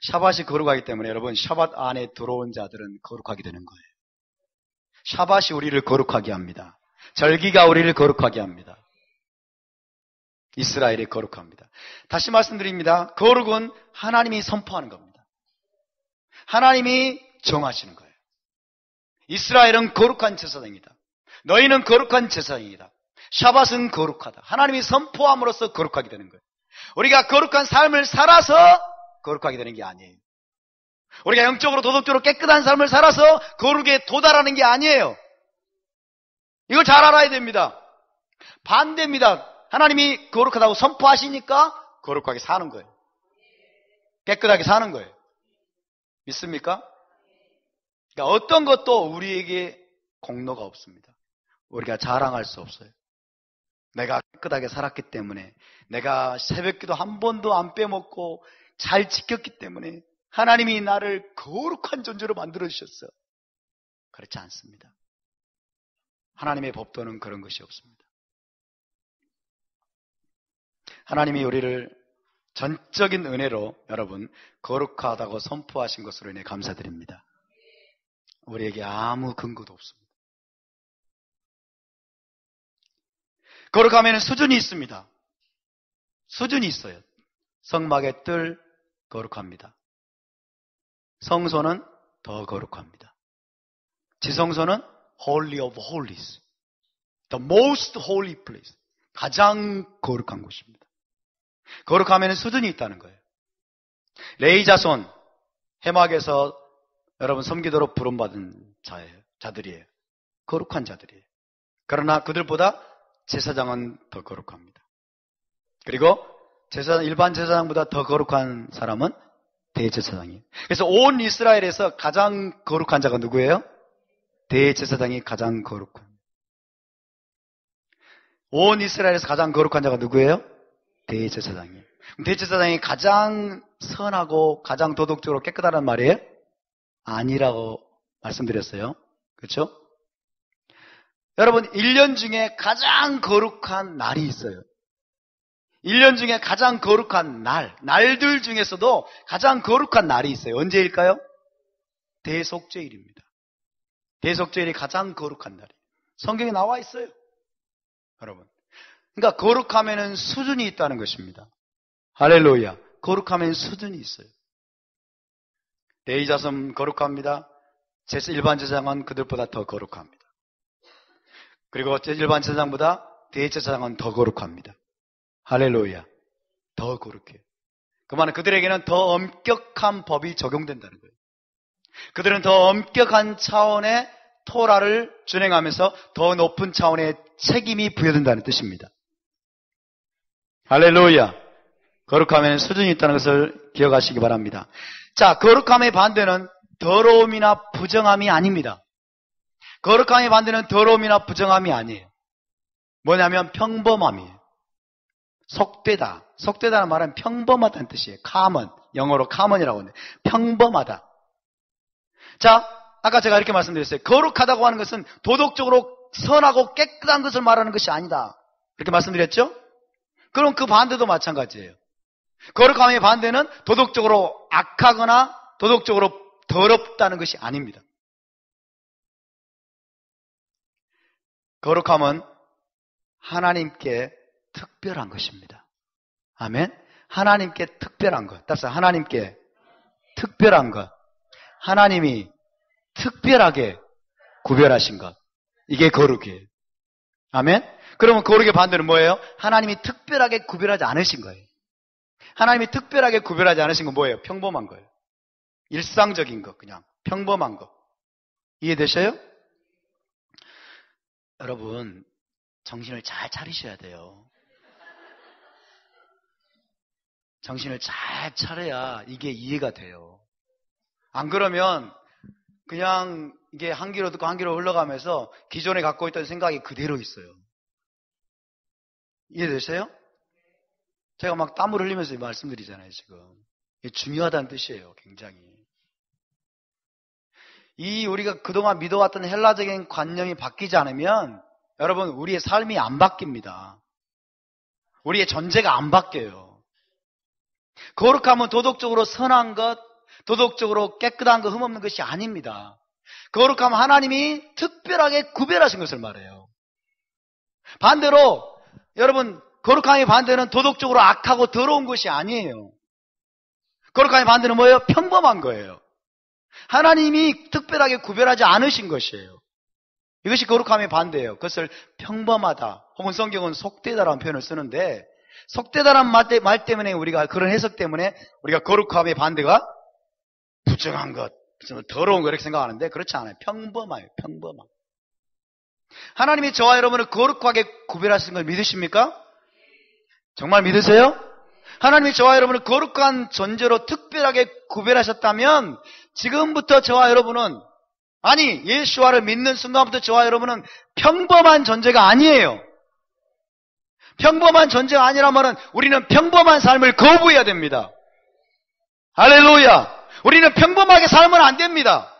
샤밧이 거룩하기 때문에 여러분, 샤밧 안에 들어온 자들은 거룩하게 되는 거예요. 샤밧이 우리를 거룩하게 합니다. 절기가 우리를 거룩하게 합니다. 이스라엘이 거룩합니다. 다시 말씀드립니다. 거룩은 하나님이 선포하는 겁니다. 하나님이 정하시는 거예요. 이스라엘은 거룩한 제사장이다. 너희는 거룩한 제사장이다. 샤밧은 거룩하다. 하나님이 선포함으로써 거룩하게 되는 거예요. 우리가 거룩한 삶을 살아서 거룩하게 되는 게 아니에요. 우리가 영적으로 도덕적으로 깨끗한 삶을 살아서 거룩에 도달하는 게 아니에요. 이걸 잘 알아야 됩니다. 반대입니다. 하나님이 거룩하다고 선포하시니까 거룩하게 사는 거예요. 깨끗하게 사는 거예요. 믿습니까? 그러니까 어떤 것도 우리에게 공로가 없습니다. 우리가 자랑할 수 없어요. 내가 깨끗하게 살았기 때문에, 내가 새벽기도 한 번도 안 빼먹고 잘 지켰기 때문에 하나님이 나를 거룩한 존재로 만들어주셨어요. 그렇지 않습니다. 하나님의 법도는 그런 것이 없습니다. 하나님이 우리를 전적인 은혜로 여러분 거룩하다고 선포하신 것으로 인해 감사드립니다. 우리에게 아무 근거도 없습니다. 거룩하면 수준이 있습니다. 수준이 있어요. 성막의 뜰 거룩합니다. 성소는 더 거룩합니다. 지성소는 Holy of Holies, the most holy place, 가장 거룩한 곳입니다. 거룩하면 수준이 있다는 거예요. 레위 자손 해막에서 여러분 섬기도록 부름받은 자들이에요. 거룩한 자들이에요. 그러나 그들보다 제사장은 더 거룩합니다. 그리고 일반 제사장보다 더 거룩한 사람은 대제사장이에요. 그래서 온 이스라엘에서 가장 거룩한 자가 누구예요? 대제사장이 가장 거룩한. 온 이스라엘에서 가장 거룩한 자가 누구예요? 대제사장이에요. 대제사장이 가장 선하고 가장 도덕적으로 깨끗하단 말이에요? 아니라고 말씀드렸어요. 그렇죠? 여러분 1년 중에 가장 거룩한 날이 있어요. 1년 중에 가장 거룩한 날들 중에서도 가장 거룩한 날이 있어요. 언제일까요? 대속죄일입니다. 대속죄일이 가장 거룩한 날이에요. 성경에 나와 있어요. 여러분. 그러니까 거룩하면은 수준이 있다는 것입니다. 할렐루야. 거룩하면 수준이 있어요. 레위 자손 거룩합니다. 일반 제사장은 그들보다 더 거룩합니다. 그리고 일반 제사장보다 대제사장은 더 거룩합니다. 할렐루야. 더 거룩해요. 그 말은 그들에게는 더 엄격한 법이 적용된다는 거예요. 그들은 더 엄격한 차원의 토라를 준행하면서 더 높은 차원의 책임이 부여된다는 뜻입니다. 할렐루야. 거룩함에는 수준이 있다는 것을 기억하시기 바랍니다. 자, 거룩함의 반대는 더러움이나 부정함이 아닙니다. 거룩함의 반대는 더러움이나 부정함이 아니에요. 뭐냐면 평범함이에요. 속되다. 속되다는 말은 평범하다는 뜻이에요. common. 영어로 common이라고 하는데 평범하다. 자, 아까 제가 이렇게 말씀드렸어요. 거룩하다고 하는 것은 도덕적으로 선하고 깨끗한 것을 말하는 것이 아니다. 이렇게 말씀드렸죠? 그럼 그 반대도 마찬가지예요. 거룩함의 반대는 도덕적으로 악하거나 도덕적으로 더럽다는 것이 아닙니다. 거룩함은 하나님께 특별한 것입니다. 아멘. 하나님께 특별한 것. 따라서 하나님께 특별한 것. 하나님이 특별하게 구별하신 것. 이게 거룩이에요. 아멘. 그러면 거룩의 반대는 뭐예요? 하나님이 특별하게 구별하지 않으신 거예요. 하나님이 특별하게 구별하지 않으신 건 뭐예요? 평범한 거예요. 일상적인 것, 그냥 평범한 것. 이해되셔요? 여러분, 정신을 잘 차리셔야 돼요. 정신을 잘 차려야 이게 이해가 돼요. 안 그러면 그냥 이게 한 귀로 듣고 한 귀로 흘러가면서 기존에 갖고 있던 생각이 그대로 있어요. 이해되세요? 제가 막 땀을 흘리면서 말씀드리잖아요, 지금. 이게 중요하다는 뜻이에요, 굉장히. 우리가 그동안 믿어왔던 헬라적인 관념이 바뀌지 않으면 여러분, 우리의 삶이 안 바뀝니다. 우리의 존재가 안 바뀌어요. 거룩함은 도덕적으로 선한 것, 도덕적으로 깨끗한 것, 흠없는 것이 아닙니다. 거룩함은 하나님이 특별하게 구별하신 것을 말해요. 반대로 여러분, 거룩함의 반대는 도덕적으로 악하고 더러운 것이 아니에요. 거룩함의 반대는 뭐예요? 평범한 거예요. 하나님이 특별하게 구별하지 않으신 것이에요. 이것이 거룩함의 반대예요. 그것을 평범하다 혹은 성경은 속되다라는 표현을 쓰는데 속되다라는 말 때문에 우리가 그런 해석 때문에 우리가 거룩함의 반대가 부정한 것, 더러운 것 이렇게 생각하는데 그렇지 않아요. 평범해요. 평범한. 하나님이 저와 여러분을 거룩하게 구별하신 걸 믿으십니까? 정말 믿으세요? 하나님이 저와 여러분을 거룩한 존재로 특별하게 구별하셨다면 지금부터 저와 여러분은, 아니 예수와를 믿는 순간부터 저와 여러분은 평범한 존재가 아니에요. 평범한 존재가 아니라면 우리는 평범한 삶을 거부해야 됩니다. 할렐루야. 우리는 평범하게 살면 안 됩니다.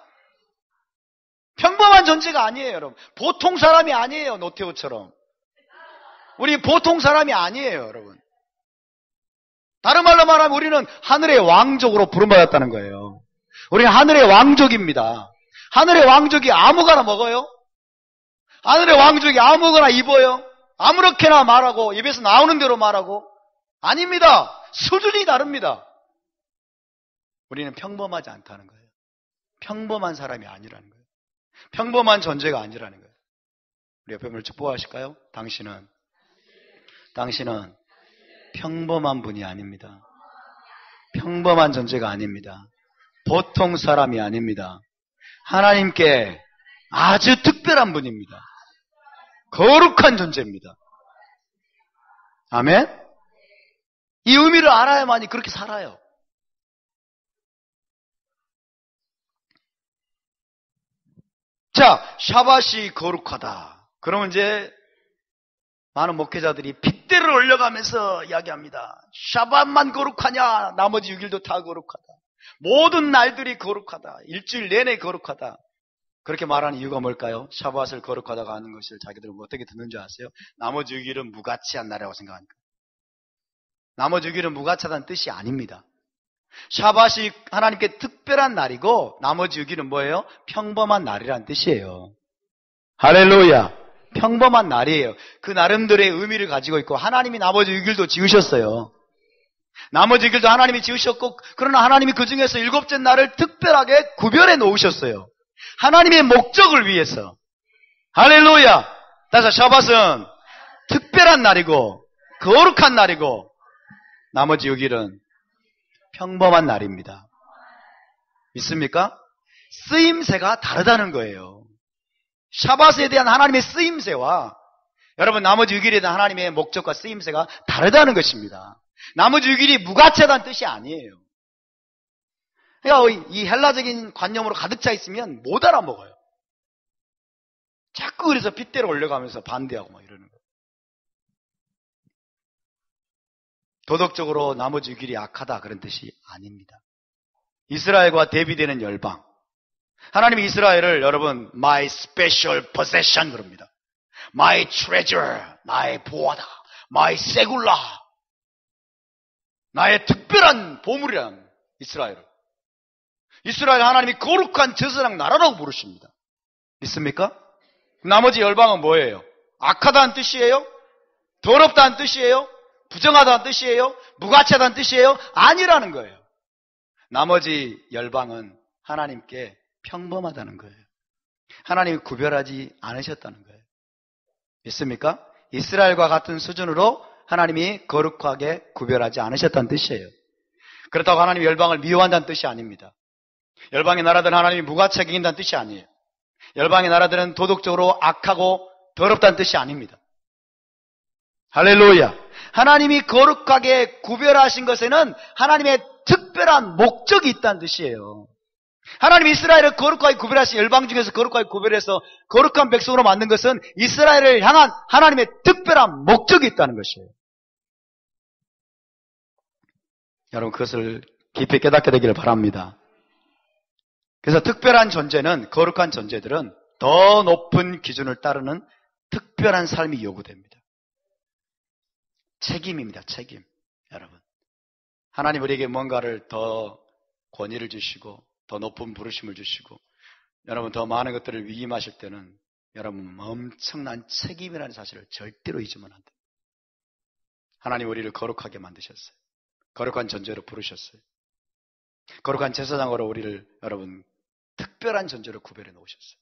평범한 존재가 아니에요, 여러분. 보통 사람이 아니에요, 노태우처럼. 우리 보통 사람이 아니에요, 여러분. 다른 말로 말하면 우리는 하늘의 왕족으로 부름받았다는 거예요. 우리는 하늘의 왕족입니다. 하늘의 왕족이 아무거나 먹어요? 하늘의 왕족이 아무거나 입어요? 아무렇게나 말하고 입에서 나오는 대로 말하고? 아닙니다. 수준이 다릅니다. 우리는 평범하지 않다는 거예요. 평범한 사람이 아니라는 거예요. 평범한 존재가 아니라는 거예요. 우리 옆에 분을 축복하실까요? 당신은 평범한 분이 아닙니다. 평범한 존재가 아닙니다. 보통 사람이 아닙니다. 하나님께 아주 특별한 분입니다. 거룩한 존재입니다. 아멘? 이 의미를 알아야만이 그렇게 살아요. 자, 샤밧이 거룩하다. 그러면 이제 많은 목회자들이 핏대를 올려가면서 이야기합니다. 샤밧만 거룩하냐? 나머지 6일도 다 거룩하다. 모든 날들이 거룩하다. 일주일 내내 거룩하다. 그렇게 말하는 이유가 뭘까요? 샤밧을 거룩하다고 하는 것을 자기들은 어떻게 듣는 줄 아세요? 나머지 6일은 무가치한 날이라고 생각하니까. 나머지 6일은 무가치하다는 뜻이 아닙니다. 샤밧이 하나님께 특별한 날이고 나머지 6일은 뭐예요? 평범한 날이라는 뜻이에요. 할렐루야. 평범한 날이에요. 그 나름대로의 의미를 가지고 있고 하나님이 나머지 6일도 지으셨어요. 나머지 6일도 하나님이 지으셨고 그러나 하나님이 그 중에서 7째 날을 특별하게 구별해 놓으셨어요. 하나님의 목적을 위해서. 할렐루야. 따라서 샤밧은 특별한 날이고 거룩한 날이고 나머지 6일은 평범한 날입니다. 믿습니까? 쓰임새가 다르다는 거예요. 샤밧에 대한 하나님의 쓰임새와 여러분 나머지 6일에 대한 하나님의 목적과 쓰임새가 다르다는 것입니다. 나머지 6일이 무가치하다는 뜻이 아니에요. 그러니까 이 헬라적인 관념으로 가득 차 있으면 못 알아먹어요. 자꾸 그래서 핏대를 올려가면서 반대하고 막 이러는 거예요. 도덕적으로 나머지 6일이 악하다 그런 뜻이 아닙니다. 이스라엘과 대비되는 열방. 하나님이 이스라엘을 여러분 my special possession 그럽니다. my treasure, 나의 보화다. my 세굴라, 나의 특별한 보물이란 이스라엘을. 이스라엘 하나님이 거룩한 제사장 나라라고 부르십니다. 믿습니까? 나머지 열방은 뭐예요? 악하다는 뜻이에요? 더럽다는 뜻이에요? 부정하다는 뜻이에요? 무가치하다는 뜻이에요? 아니라는 거예요. 나머지 열방은 하나님께 평범하다는 거예요. 하나님이 구별하지 않으셨다는 거예요. 믿습니까? 이스라엘과 같은 수준으로 하나님이 거룩하게 구별하지 않으셨다는 뜻이에요. 그렇다고 하나님이 열방을 미워한다는 뜻이 아닙니다. 열방의 나라들은 하나님이 무가치하게 이긴다는 뜻이 아니에요. 열방의 나라들은 도덕적으로 악하고 더럽다는 뜻이 아닙니다. 할렐루야. 하나님이 거룩하게 구별하신 것에는 하나님의 특별한 목적이 있다는 뜻이에요. 하나님이 이스라엘을 거룩하게 구별하신 열방 중에서 거룩하게 구별해서 거룩한 백성으로 만든 것은 이스라엘을 향한 하나님의 특별한 목적이 있다는 것이에요. 여러분 그것을 깊이 깨닫게 되기를 바랍니다. 그래서 특별한 존재는, 거룩한 존재들은 더 높은 기준을 따르는 특별한 삶이 요구됩니다. 책임입니다. 책임. 여러분 하나님 우리에게 뭔가를 더 권위를 주시고 더 높은 부르심을 주시고 여러분 더 많은 것들을 위임하실 때는 여러분 엄청난 책임이라는 사실을 절대로 잊으면 안 됩니다. 하나님 우리를 거룩하게 만드셨어요. 거룩한 존재로 부르셨어요. 거룩한 제사장으로 우리를 여러분 특별한 존재로 구별해 놓으셨어요.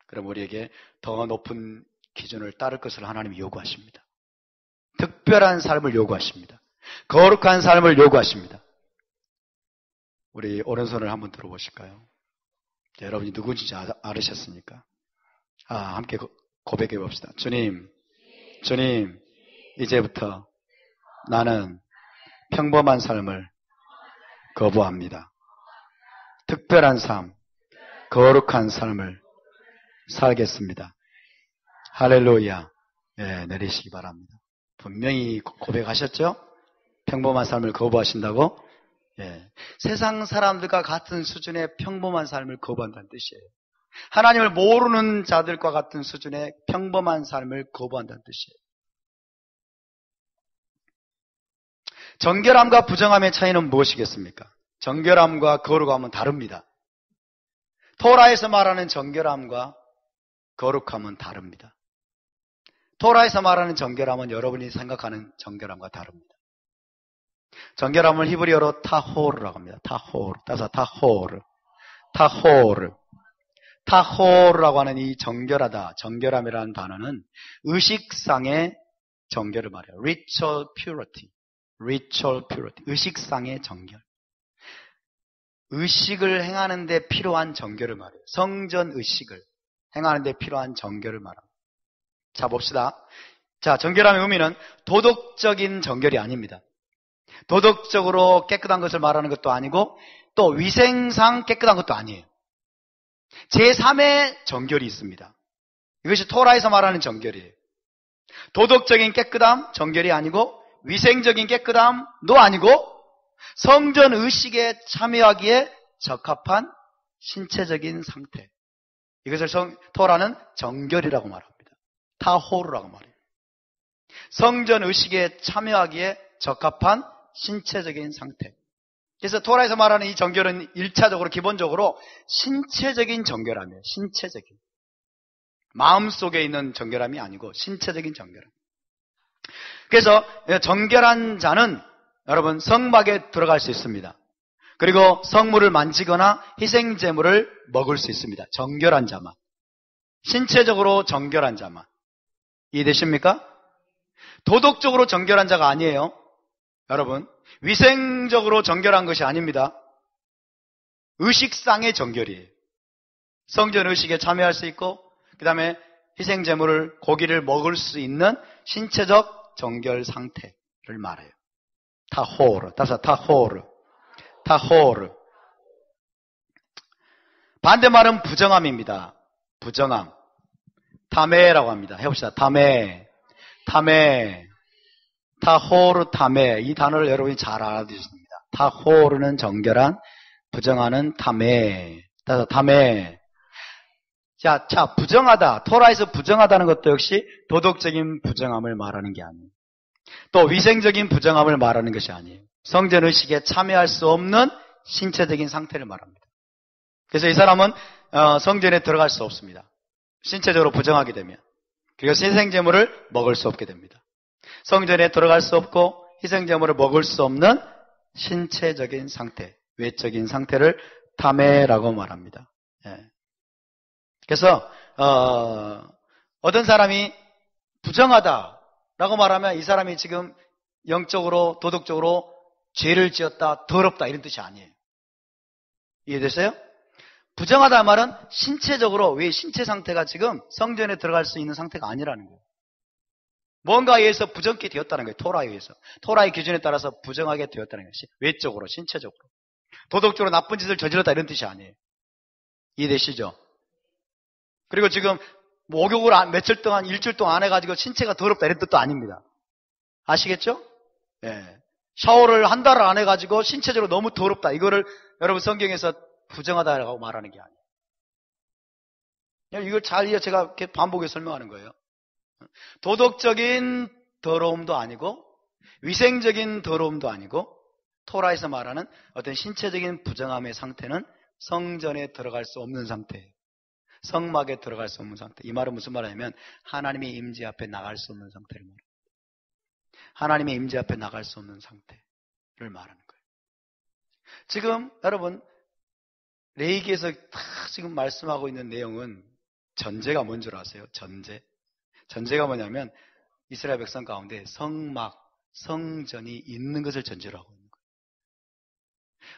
그럼 우리에게 더 높은 기준을 따를 것을 하나님이 요구하십니다. 특별한 삶을 요구하십니다. 거룩한 삶을 요구하십니다. 우리 오른손을 한번 들어보실까요? 여러분이 누군지 알으셨으니까. 함께 고백해 봅시다. 주님, 이제부터 나는 평범한 삶을 거부합니다. 특별한 삶, 거룩한 삶을 살겠습니다. 할렐루야. 내리시기 바랍니다. 분명히 고백하셨죠? 평범한 삶을 거부하신다고? 세상 사람들과 같은 수준의 평범한 삶을 거부한다는 뜻이에요. 하나님을 모르는 자들과 같은 수준의 평범한 삶을 거부한다는 뜻이에요. 정결함과 부정함의 차이는 무엇이겠습니까? 정결함과 거룩함은 다릅니다. 토라에서 말하는 정결함과 거룩함은 다릅니다. 토라에서 말하는 정결함은 여러분이 생각하는 정결함과 다릅니다. 정결함을 히브리어로 타호르라고 합니다. 타호르. 따라서 타호르라고 하는 이 정결하다, 정결함이라는 단어는 의식상의 정결을 말해요. ritual purity. 의식상의 정결. 의식을 행하는 데 필요한 정결을 말해요. 성전 의식을 행하는 데 필요한 정결을 말합니다. 자, 봅시다. 자, 정결함의 의미는 도덕적인 정결이 아닙니다. 도덕적으로 깨끗한 것을 말하는 것도 아니고 또 위생상 깨끗한 것도 아니에요. 제3의 정결이 있습니다. 이것이 토라에서 말하는 정결이에요. 도덕적인 깨끗함, 정결이 아니고 위생적인 깨끗함도 아니고 성전 의식에 참여하기에 적합한 신체적인 상태. 이것을 토라는 정결이라고 말합니다. 타호르라고 말해요. 성전 의식에 참여하기에 적합한 신체적인 상태. 그래서 토라에서 말하는 이 정결은 1차적으로 기본적으로 신체적인 정결함이에요. 신체적인. 마음속에 있는 정결함이 아니고 신체적인 정결함. 그래서 정결한 자는 여러분 성막에 들어갈 수 있습니다. 그리고 성물을 만지거나 희생제물을 먹을 수 있습니다. 정결한 자만. 신체적으로 정결한 자만. 이해되십니까? 도덕적으로 정결한 자가 아니에요. 여러분, 위생적으로 정결한 것이 아닙니다. 의식상의 정결이에요. 성전 의식에 참여할 수 있고 그 다음에 희생제물을 고기를 먹을 수 있는 신체적 정결 상태를 말해요. 타호르. 따라서 타호르. 반대말은 부정함입니다. 부정함. 타메라고 합니다. 해봅시다. 타메. 타호르 타메. 이 단어를 여러분이 잘 알아두셨습니다. 타호르는 정결한, 부정하는 타메. 따라서 타메. 자, 부정하다. 토라에서 부정하다는 것도 역시 도덕적인 부정함을 말하는 게 아니에요. 또 위생적인 부정함을 말하는 것이 아니에요. 성전 의식에 참여할 수 없는 신체적인 상태를 말합니다. 그래서 이 사람은 성전에 들어갈 수 없습니다. 신체적으로 부정하게 되면. 그리고 희생제물을 먹을 수 없게 됩니다. 성전에 들어갈 수 없고 희생제물을 먹을 수 없는 신체적인 상태, 외적인 상태를 타메라고 말합니다. 그래서 어떤 사람이 부정하다라고 말하면 이 사람이 지금 영적으로 도덕적으로 죄를 지었다, 더럽다 이런 뜻이 아니에요. 이해되세요? 부정하다 말은 신체적으로 왜 신체 상태가 지금 성전에 들어갈 수 있는 상태가 아니라는 거예요. 뭔가에 의해서 부정케 되었다는 거예요. 토라에 의해서. 토라의 기준에 따라서 부정하게 되었다는 것이 외적으로, 신체적으로. 도덕적으로 나쁜 짓을 저질렀다 이런 뜻이 아니에요. 이해되시죠? 그리고 지금 목욕을 며칠 동안, 일주일 동안 안 해가지고 신체가 더럽다 이런 뜻도 아닙니다. 아시겠죠? 샤워를 한 달을 안 해가지고 신체적으로 너무 더럽다. 이거를 여러분 성경에서 부정하다라고 말하는 게 아니에요. 이걸 제가 이렇게 반복해서 설명하는 거예요. 도덕적인 더러움도 아니고 위생적인 더러움도 아니고 토라에서 말하는 어떤 신체적인 부정함의 상태는 성전에 들어갈 수 없는 상태예요. 성막에 들어갈 수 없는 상태. 이 말은 무슨 말이냐면 하나님의 임재 앞에 나갈 수 없는 상태를 말합니다. 하나님의 임재 앞에 나갈 수 없는 상태를 말하는 거예요. 지금 여러분 레위기에서 다 지금 말씀하고 있는 내용은 전제가 뭔 줄 아세요? 전제가 뭐냐면 이스라엘 백성 가운데 성막, 성전이 있는 것을 전제로 하고 있는 거예요.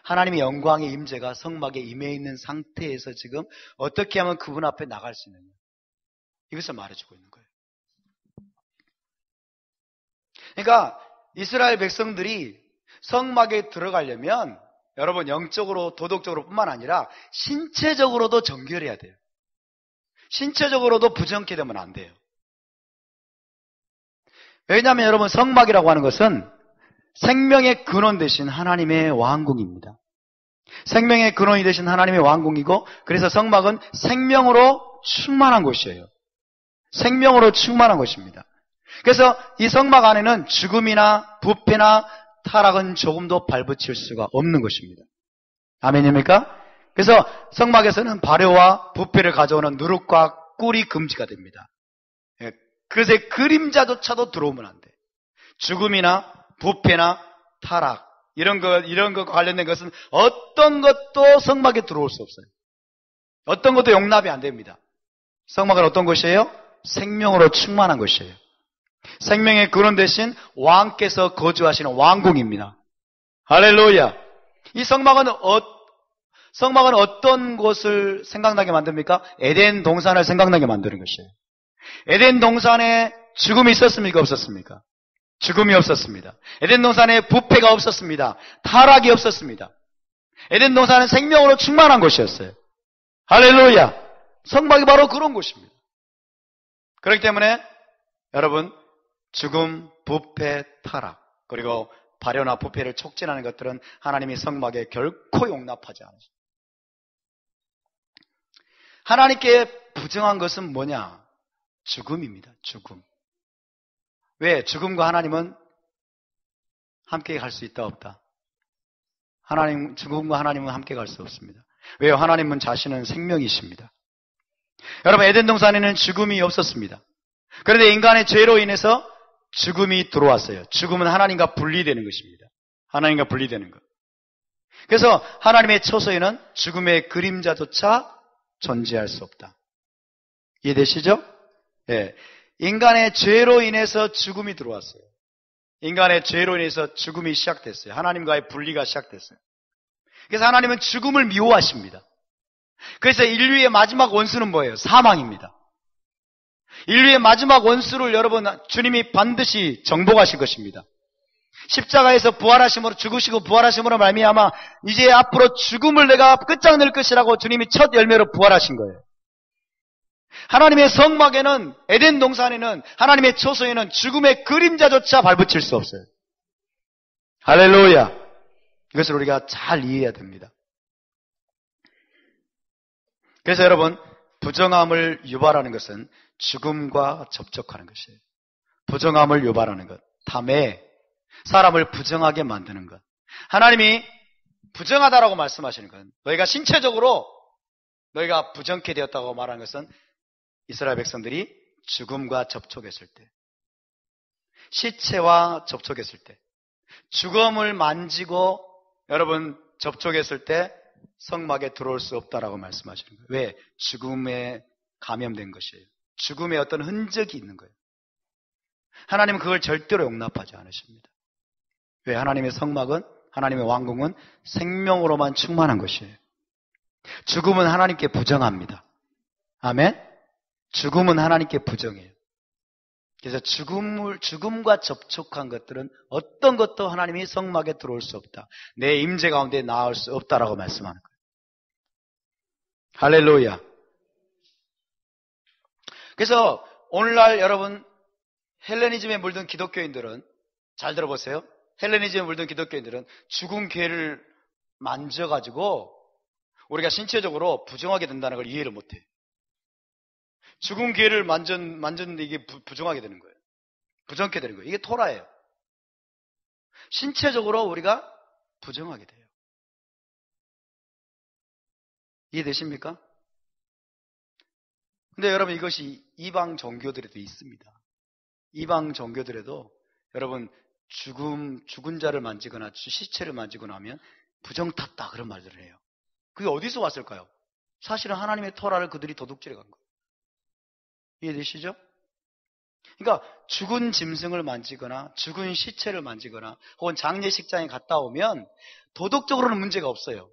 하나님의 영광의 임재가 성막에 임해 있는 상태에서 지금 어떻게 하면 그분 앞에 나갈 수 있느냐. 이것을 말해주고 있는 거예요. 그러니까 이스라엘 백성들이 성막에 들어가려면 여러분 영적으로 도덕적으로 뿐만 아니라 신체적으로도 정결해야 돼요. 신체적으로도 부정케 되면 안 돼요. 왜냐하면 여러분 성막이라고 하는 것은 생명의 근원 되신 하나님의 왕궁입니다. 생명의 근원이 되신 하나님의 왕궁이고 그래서 성막은 생명으로 충만한 곳이에요. 생명으로 충만한 곳입니다. 그래서 이 성막 안에는 죽음이나 부패나 타락은 조금도 발붙일 수가 없는 것입니다. 아멘입니까? 그래서 성막에서는 발효와 부패를 가져오는 누룩과 꿀이 금지가 됩니다. 그것의 그림자조차도 들어오면 안 돼. 죽음이나 부패나 타락 이런 것 관련된 것은 어떤 것도 성막에 들어올 수 없어요. 어떤 것도 용납이 안 됩니다. 성막은 어떤 곳이에요? 생명으로 충만한 곳이에요. 생명의 근원 되신 왕께서 거주하시는 왕궁입니다. 할렐루야. 이 성막은 어떤 곳을 생각나게 만듭니까? 에덴 동산을 생각나게 만드는 것이에요. 에덴 동산에 죽음이 있었습니까? 없었습니까? 죽음이 없었습니다. 에덴 동산에 부패가 없었습니다. 타락이 없었습니다. 에덴 동산은 생명으로 충만한 곳이었어요. 할렐루야. 성막이 바로 그런 곳입니다. 그렇기 때문에 여러분 죽음, 부패, 타락 그리고 발효나 부패를 촉진하는 것들은 하나님이 성막에 결코 용납하지 않으십니다. 하나님께 부정한 것은 뭐냐? 죽음입니다. 죽음. 왜? 죽음과 하나님은 함께 갈 수 있다 없다? 죽음과 하나님은 함께 갈 수 없습니다. 왜요? 하나님은 자신은 생명이십니다. 여러분 에덴 동산에는 죽음이 없었습니다. 그런데 인간의 죄로 인해서 죽음이 들어왔어요. 죽음은 하나님과 분리되는 것입니다. 하나님과 분리되는 것. 그래서 하나님의 처소에는 죽음의 그림자조차 존재할 수 없다. 이해되시죠? 예. 인간의 죄로 인해서 죽음이 들어왔어요. 인간의 죄로 인해서 죽음이 시작됐어요. 하나님과의 분리가 시작됐어요. 그래서 하나님은 죽음을 미워하십니다. 그래서 인류의 마지막 원수는 뭐예요? 사망입니다. 인류의 마지막 원수를 여러분 주님이 반드시 정복하실 것입니다. 십자가에서 부활하심으로 죽으시고 부활하심으로 말미암아 이제 앞으로 죽음을 내가 끝장낼 것이라고 주님이 첫 열매로 부활하신 거예요. 하나님의 성막에는 에덴 동산에는 하나님의 처소에는 죽음의 그림자조차 발붙일 수 없어요. 할렐루야. 이것을 우리가 잘 이해해야 됩니다. 그래서 여러분 부정함을 유발하는 것은 죽음과 접촉하는 것이에요. 부정함을 유발하는 것, 탐에 사람을 부정하게 만드는 것. 하나님이 부정하다라고 말씀하시는 건 너희가 신체적으로 너희가 부정케 되었다고 말하는 것은 이스라엘 백성들이 죽음과 접촉했을 때, 시체와 접촉했을 때, 죽음을 만지고 여러분 접촉했을 때 성막에 들어올 수 없다라고 말씀하시는 거예요. 왜? 죽음에 감염된 것이에요. 죽음의 어떤 흔적이 있는 거예요. 하나님은 그걸 절대로 용납하지 않으십니다. 왜? 하나님의 성막은, 하나님의 왕궁은 생명으로만 충만한 것이에요. 죽음은 하나님께 부정합니다. 아멘? 죽음은 하나님께 부정해요. 그래서 죽음과 접촉한 것들은 어떤 것도 하나님이 성막에 들어올 수 없다. 내 임재 가운데 나올 수 없다라고 말씀하는 거예요. 할렐루야. 그래서 오늘날 여러분 헬레니즘에 물든 기독교인들은 잘 들어보세요. 헬레니즘에 물든 기독교인들은 죽은 괴를 만져가지고 우리가 신체적으로 부정하게 된다는 걸 이해를 못해. 죽은 괴를 만졌는데 이게 부정하게 되는 거예요. 부정케 되는 거예요. 이게 토라예요. 신체적으로 우리가 부정하게 돼요. 이해되십니까? 근데 여러분 이것이 이방 종교들에도 있습니다. 이방 종교들에도 여러분 죽은 자를 만지거나 시체를 만지고 나면 부정탔다 그런 말들을 해요. 그게 어디서 왔을까요? 사실은 하나님의 토라를 그들이 도둑질해 간 거예요. 이해되시죠? 그러니까 죽은 짐승을 만지거나 죽은 시체를 만지거나 혹은 장례식장에 갔다 오면 도덕적으로는 문제가 없어요.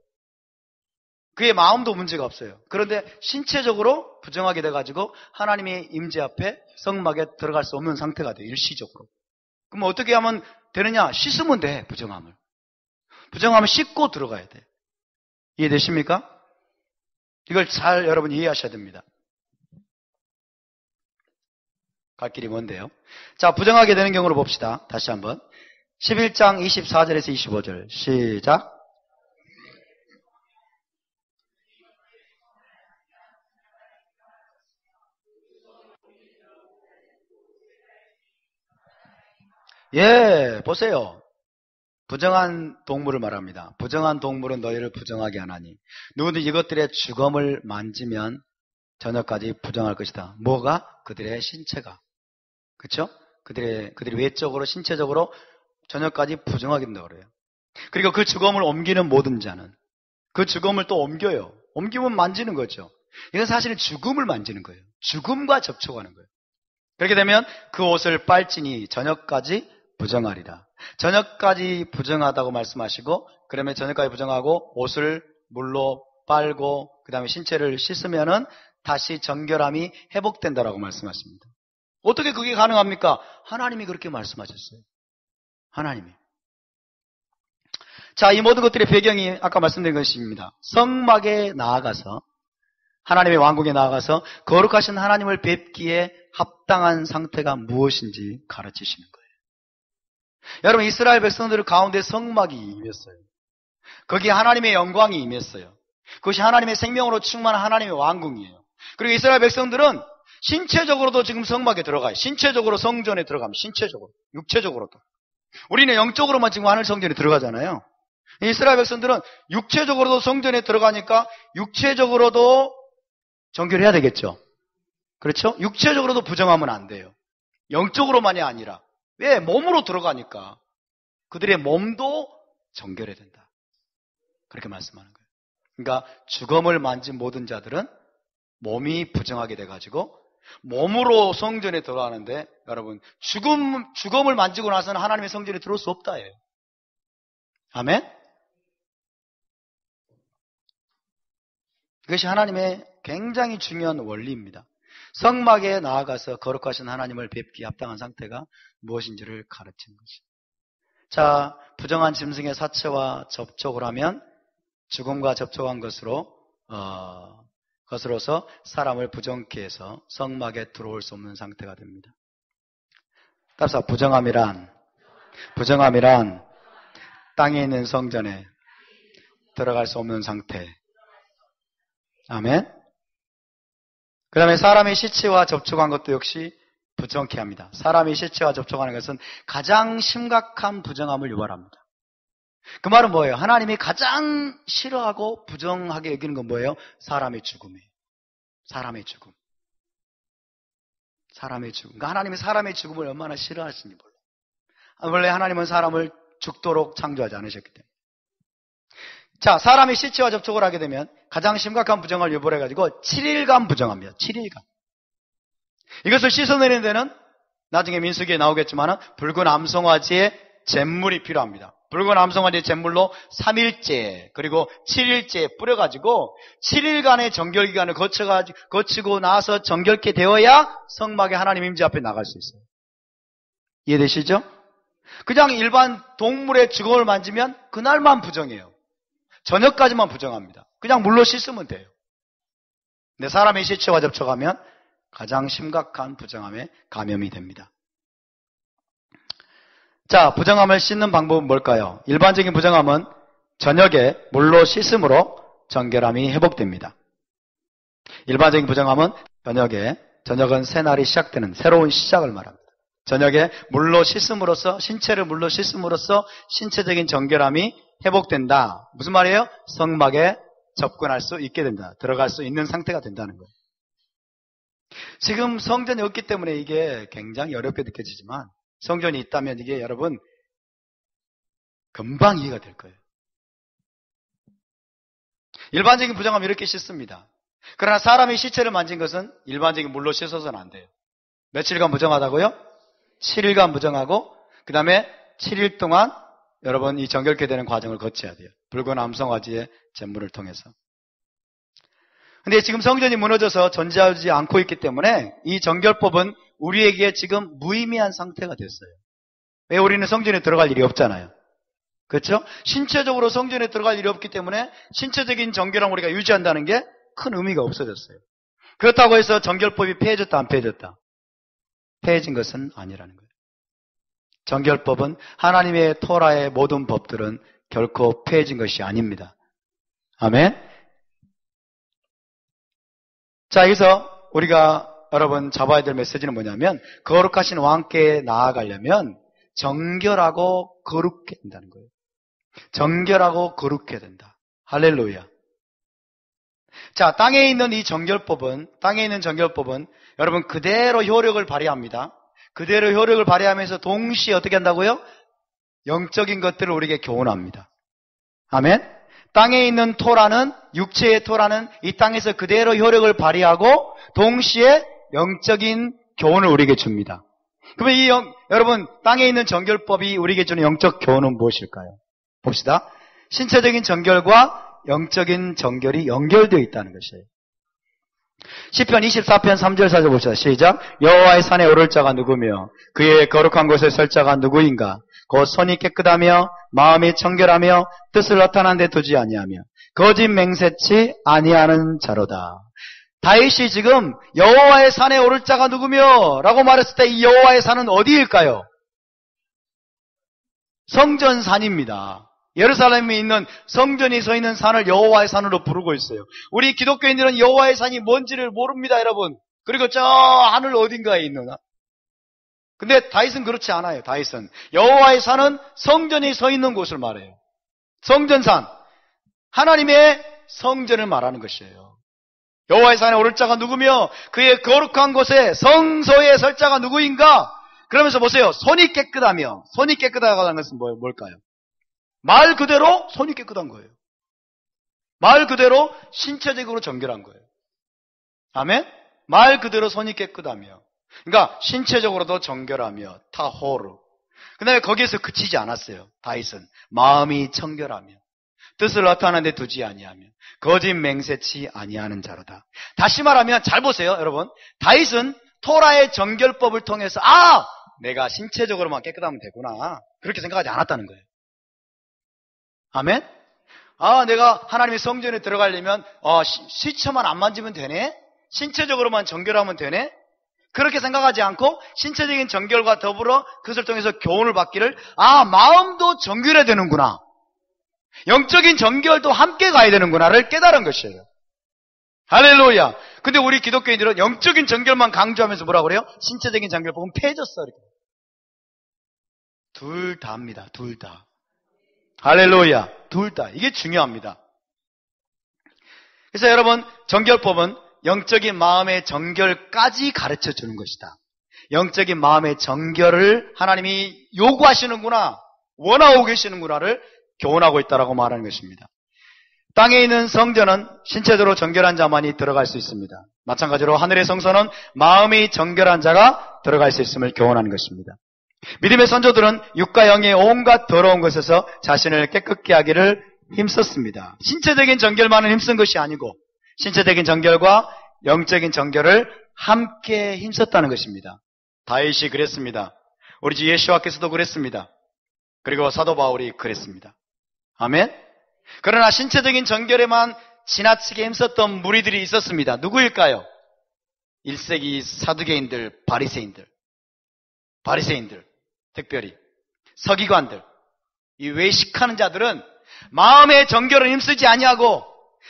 그의 마음도 문제가 없어요. 그런데 신체적으로 부정하게 돼가지고 하나님의 임재 앞에 성막에 들어갈 수 없는 상태가 돼요. 일시적으로. 그럼 어떻게 하면 되느냐? 씻으면 돼. 부정함을. 부정함을 씻고 들어가야 돼. 이해되십니까? 이걸 잘 여러분 이해하셔야 됩니다. 갈 길이 뭔데요? 자, 부정하게 되는 경우를 봅시다. 다시 한번. 11장 24절에서 25절. 시작. 예, 보세요. 부정한 동물을 말합니다. 부정한 동물은 너희를 부정하게 하나니 누구든 이것들의 주검을 만지면 저녁까지 부정할 것이다. 뭐가? 그들의 신체가. 그렇죠? 그들이 외적으로 신체적으로 저녁까지 부정하게 된다고 그래요. 그리고 그 주검을 옮기는 모든 자는 그 주검을 또 옮겨요. 옮기면 만지는 거죠. 이건 사실은 죽음을 만지는 거예요. 죽음과 접촉하는 거예요. 그렇게 되면 그 옷을 빨지니 저녁까지 부정하리라. 저녁까지 부정하다고 말씀하시고 그러면 저녁까지 부정하고 옷을 물로 빨고 그 다음에 신체를 씻으면은 다시 정결함이 회복된다라고 말씀하십니다. 어떻게 그게 가능합니까? 하나님이 그렇게 말씀하셨어요. 하나님이. 자, 이 모든 것들의 배경이 아까 말씀드린 것입니다. 성막에 나아가서 하나님의 왕국에 나아가서 거룩하신 하나님을 뵙기에 합당한 상태가 무엇인지 가르치시는 거예요. 여러분, 이스라엘 백성들 가운데 성막이 임했어요. 거기에 하나님의 영광이 임했어요. 그것이 하나님의 생명으로 충만한 하나님의 왕궁이에요. 그리고 이스라엘 백성들은 신체적으로도 지금 성막에 들어가요. 신체적으로 성전에 들어가면 신체적으로, 육체적으로도. 우리는 영적으로만 지금 하늘 성전에 들어가잖아요. 이스라엘 백성들은 육체적으로도 성전에 들어가니까 육체적으로도 정결해야 되겠죠. 그렇죠? 육체적으로도 부정하면 안 돼요. 영적으로만이 아니라. 왜? 몸으로 들어가니까 그들의 몸도 정결해야 된다. 그렇게 말씀하는 거예요. 그러니까 주검을 만진 모든 자들은 몸이 부정하게 돼가지고 몸으로 성전에 들어가는데 여러분 주검을 만지고 나서는 하나님의 성전에 들어올 수 없다예요. 아멘? 이것이 하나님의 굉장히 중요한 원리입니다. 성막에 나아가서 거룩하신 하나님을 뵙기 합당한 상태가 무엇인지를 가르치는 것이죠. 자, 부정한 짐승의 사체와 접촉을 하면 죽음과 접촉한 것으로서 사람을 부정케 해서 성막에 들어올 수 없는 상태가 됩니다. 따라서 부정함이란 땅에 있는 성전에 들어갈 수 없는 상태. 아멘. 그 다음에 사람의 시체와 접촉한 것도 역시 부정케 합니다. 사람이 시체와 접촉하는 것은 가장 심각한 부정함을 유발합니다. 그 말은 뭐예요? 하나님이 가장 싫어하고 부정하게 여기는 건 뭐예요? 사람의 죽음이에요. 사람의 죽음. 그러니까 하나님이 사람의 죽음을 얼마나 싫어하시는지 몰라요. 원래 하나님은 사람을 죽도록 창조하지 않으셨기 때문에. 자, 사람이 시체와 접촉을 하게 되면 가장 심각한 부정을 유발해가지고 7일간 부정합니다. 7일간. 이것을 씻어내는 데는 나중에 민수기에 나오겠지만 붉은 암송아지의 잿물이 필요합니다. 붉은 암송아지의 잿물로 3일째 그리고 7일째 뿌려가지고 7일간의 정결기간을 거치고 나서 정결케 되어야 성막의 하나님 임재 앞에 나갈 수 있어요. 이해되시죠? 그냥 일반 동물의 주검을 만지면 그날만 부정해요. 저녁까지만 부정합니다. 그냥 물로 씻으면 돼요. 근데 사람의 시체와 접촉하면 가장 심각한 부정함에 감염이 됩니다. 자, 부정함을 씻는 방법은 뭘까요? 일반적인 부정함은 저녁에 물로 씻음으로 정결함이 회복됩니다. 일반적인 부정함은 저녁은 새날이 시작되는 새로운 시작을 말합니다. 저녁에 물로 씻음으로써 신체를 물로 씻음으로써 신체적인 정결함이 회복된다. 무슨 말이에요? 성막에 접근할 수 있게 된다. 들어갈 수 있는 상태가 된다는 거예요. 지금 성전이 없기 때문에 이게 굉장히 어렵게 느껴지지만 성전이 있다면 이게 여러분 금방 이해가 될 거예요. 일반적인 부정함은 이렇게 씻습니다. 그러나 사람이 시체를 만진 것은 일반적인 물로 씻어서는 안 돼요. 며칠간 부정하다고요? 7일간 부정하고 그 다음에 7일 동안 여러분 이 정결케 되는 과정을 거쳐야 돼요. 붉은 암송아지의 제물을 통해서. 근데 지금 성전이 무너져서 존재하지 않고 있기 때문에 이 정결법은 우리에게 지금 무의미한 상태가 됐어요. 왜? 우리는 성전에 들어갈 일이 없잖아요. 그렇죠? 신체적으로 성전에 들어갈 일이 없기 때문에 신체적인 정결함을 우리가 유지한다는 게 큰 의미가 없어졌어요. 그렇다고 해서 정결법이 폐해졌다 안 폐해졌다? 폐해진 것은 아니라는 거예요. 정결법은 하나님의 토라의 모든 법들은 결코 폐해진 것이 아닙니다. 아멘? 자, 여기서 우리가 여러분 잡아야 될 메시지는 뭐냐면 거룩하신 왕께 나아가려면 정결하고 거룩해야 된다는 거예요. 정결하고 거룩해야 된다. 할렐루야. 자, 땅에 있는 정결법은 여러분 그대로 효력을 발휘합니다. 그대로 효력을 발휘하면서 동시에 어떻게 한다고요? 영적인 것들을 우리에게 교훈합니다. 아멘? 땅에 있는 토라는, 육체의 토라는 이 땅에서 그대로 효력을 발휘하고 동시에 영적인 교훈을 우리에게 줍니다. 그러면 여러분 땅에 있는 정결법이 우리에게 주는 영적 교훈은 무엇일까요? 봅시다. 신체적인 정결과 영적인 정결이 연결되어 있다는 것이에요. 시편 24편 3절 4절 봅시다. 시작. 여호와의 산에 오를 자가 누구며 그의 거룩한 곳에 설 자가 누구인가? 곧 손이 깨끗하며 마음이 청결하며 뜻을 나타난 데 두지 아니하며 거짓 맹세치 아니하는 자로다. 다윗이 지금 여호와의 산에 오를 자가 누구며 라고 말했을 때 이 여호와의 산은 어디일까요? 성전산입니다. 예루살렘에 있는 성전이 서 있는 산을 여호와의 산으로 부르고 있어요. 우리 기독교인들은 여호와의 산이 뭔지를 모릅니다, 여러분. 그리고 저 하늘 어딘가에 있느냐. 근데 다윗은 그렇지 않아요. 다윗은 여호와의 산은 성전이 서 있는 곳을 말해요. 성전산, 하나님의 성전을 말하는 것이에요. 여호와의 산에 오를 자가 누구며 그의 거룩한 곳에 성소에 설 자가 누구인가? 그러면서 보세요. 손이 깨끗하며, 손이 깨끗하다는 것은 뭘까요? 말 그대로 손이 깨끗한 거예요. 말 그대로 신체적으로 정결한 거예요. 아멘? 말 그대로 손이 깨끗하며, 그러니까 신체적으로도 정결하며 타호르. 그 다음에 거기에서 그치지 않았어요. 다윗은 마음이 청결하며 뜻을 나타나는 데 두지 아니하며 거짓 맹세치 아니하는 자로다. 다시 말하면 잘 보세요, 여러분. 다윗은 토라의 정결법을 통해서 내가 신체적으로만 깨끗하면 되구나 그렇게 생각하지 않았다는 거예요. 아멘? 내가 하나님의 성전에 들어가려면 시체만 안 만지면 되네? 신체적으로만 정결하면 되네? 그렇게 생각하지 않고 신체적인 정결과 더불어 그것을 통해서 교훈을 받기를 마음도 정결해야 되는구나. 영적인 정결도 함께 가야 되는구나를 깨달은 것이에요. 할렐루야. 근데 우리 기독교인들은 영적인 정결만 강조하면서 뭐라고 그래요? 신체적인 정결법은 폐해졌어. 이렇게. 둘 다입니다. 둘 다. 할렐루야. 둘 다. 이게 중요합니다. 그래서 여러분, 정결법은 영적인 마음의 정결까지 가르쳐 주는 것이다. 영적인 마음의 정결을 하나님이 요구하시는구나, 원하고 계시는구나를 교훈하고 있다라고 말하는 것입니다. 땅에 있는 성전은 신체적으로 정결한 자만이 들어갈 수 있습니다. 마찬가지로 하늘의 성소는 마음이 정결한 자가 들어갈 수 있음을 교훈하는 것입니다. 믿음의 선조들은 육과 영의 온갖 더러운 것에서 자신을 깨끗게 하기를 힘썼습니다. 신체적인 정결만은 힘쓴 것이 아니고 신체적인 정결과 영적인 정결을 함께 힘썼다는 것입니다. 다윗이 그랬습니다. 우리 주 예수와께서도 그랬습니다. 그리고 사도 바울이 그랬습니다. 아멘? 그러나 신체적인 정결에만 지나치게 힘썼던 무리들이 있었습니다. 누구일까요? 1세기 사두개인들, 바리새인들, 특별히 서기관들, 이 외식하는 자들은 마음의 정결을 힘쓰지 아니하고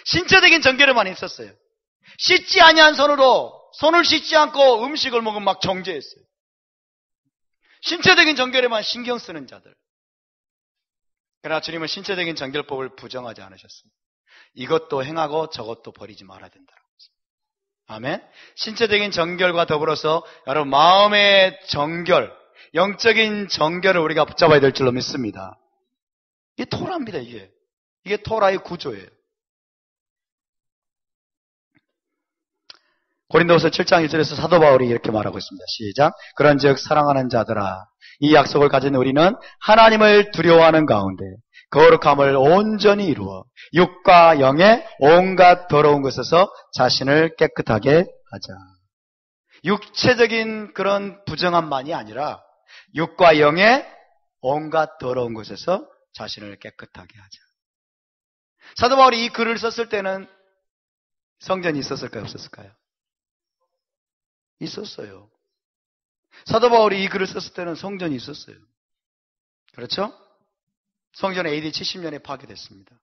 신체적인 정결에만 힘썼어요. 씻지 아니한 손을 씻지 않고 음식을 먹으면 막 정죄했어요. 신체적인 정결에만 신경 쓰는 자들. 그러나 주님은 신체적인 정결법을 부정하지 않으셨습니다. 이것도 행하고 저것도 버리지 말아야 된다고 했습니다. 아멘. 신체적인 정결과 더불어서 여러분 마음의 정결, 영적인 정결을 우리가 붙잡아야 될 줄로 믿습니다. 이게 토라입니다. 이게 토라의 구조예요. 고린도후서 7장 1절에서 사도 바울이 이렇게 말하고 있습니다. 시작. 그런즉 사랑하는 자들아, 이 약속을 가진 우리는 하나님을 두려워하는 가운데 거룩함을 온전히 이루어 육과 영의 온갖 더러운 것에서 자신을 깨끗하게 하자. 육체적인 그런 부정함만이 아니라 육과 영의 온갖 더러운 것에서 자신을 깨끗하게 하자. 사도 바울이 이 글을 썼을 때는 성전이 있었을까요? 없었을까요? 있었어요. 사도 바울이 이 글을 썼을 때는 성전이 있었어요. 그렇죠? 성전은 AD 70년에 파괴됐습니다.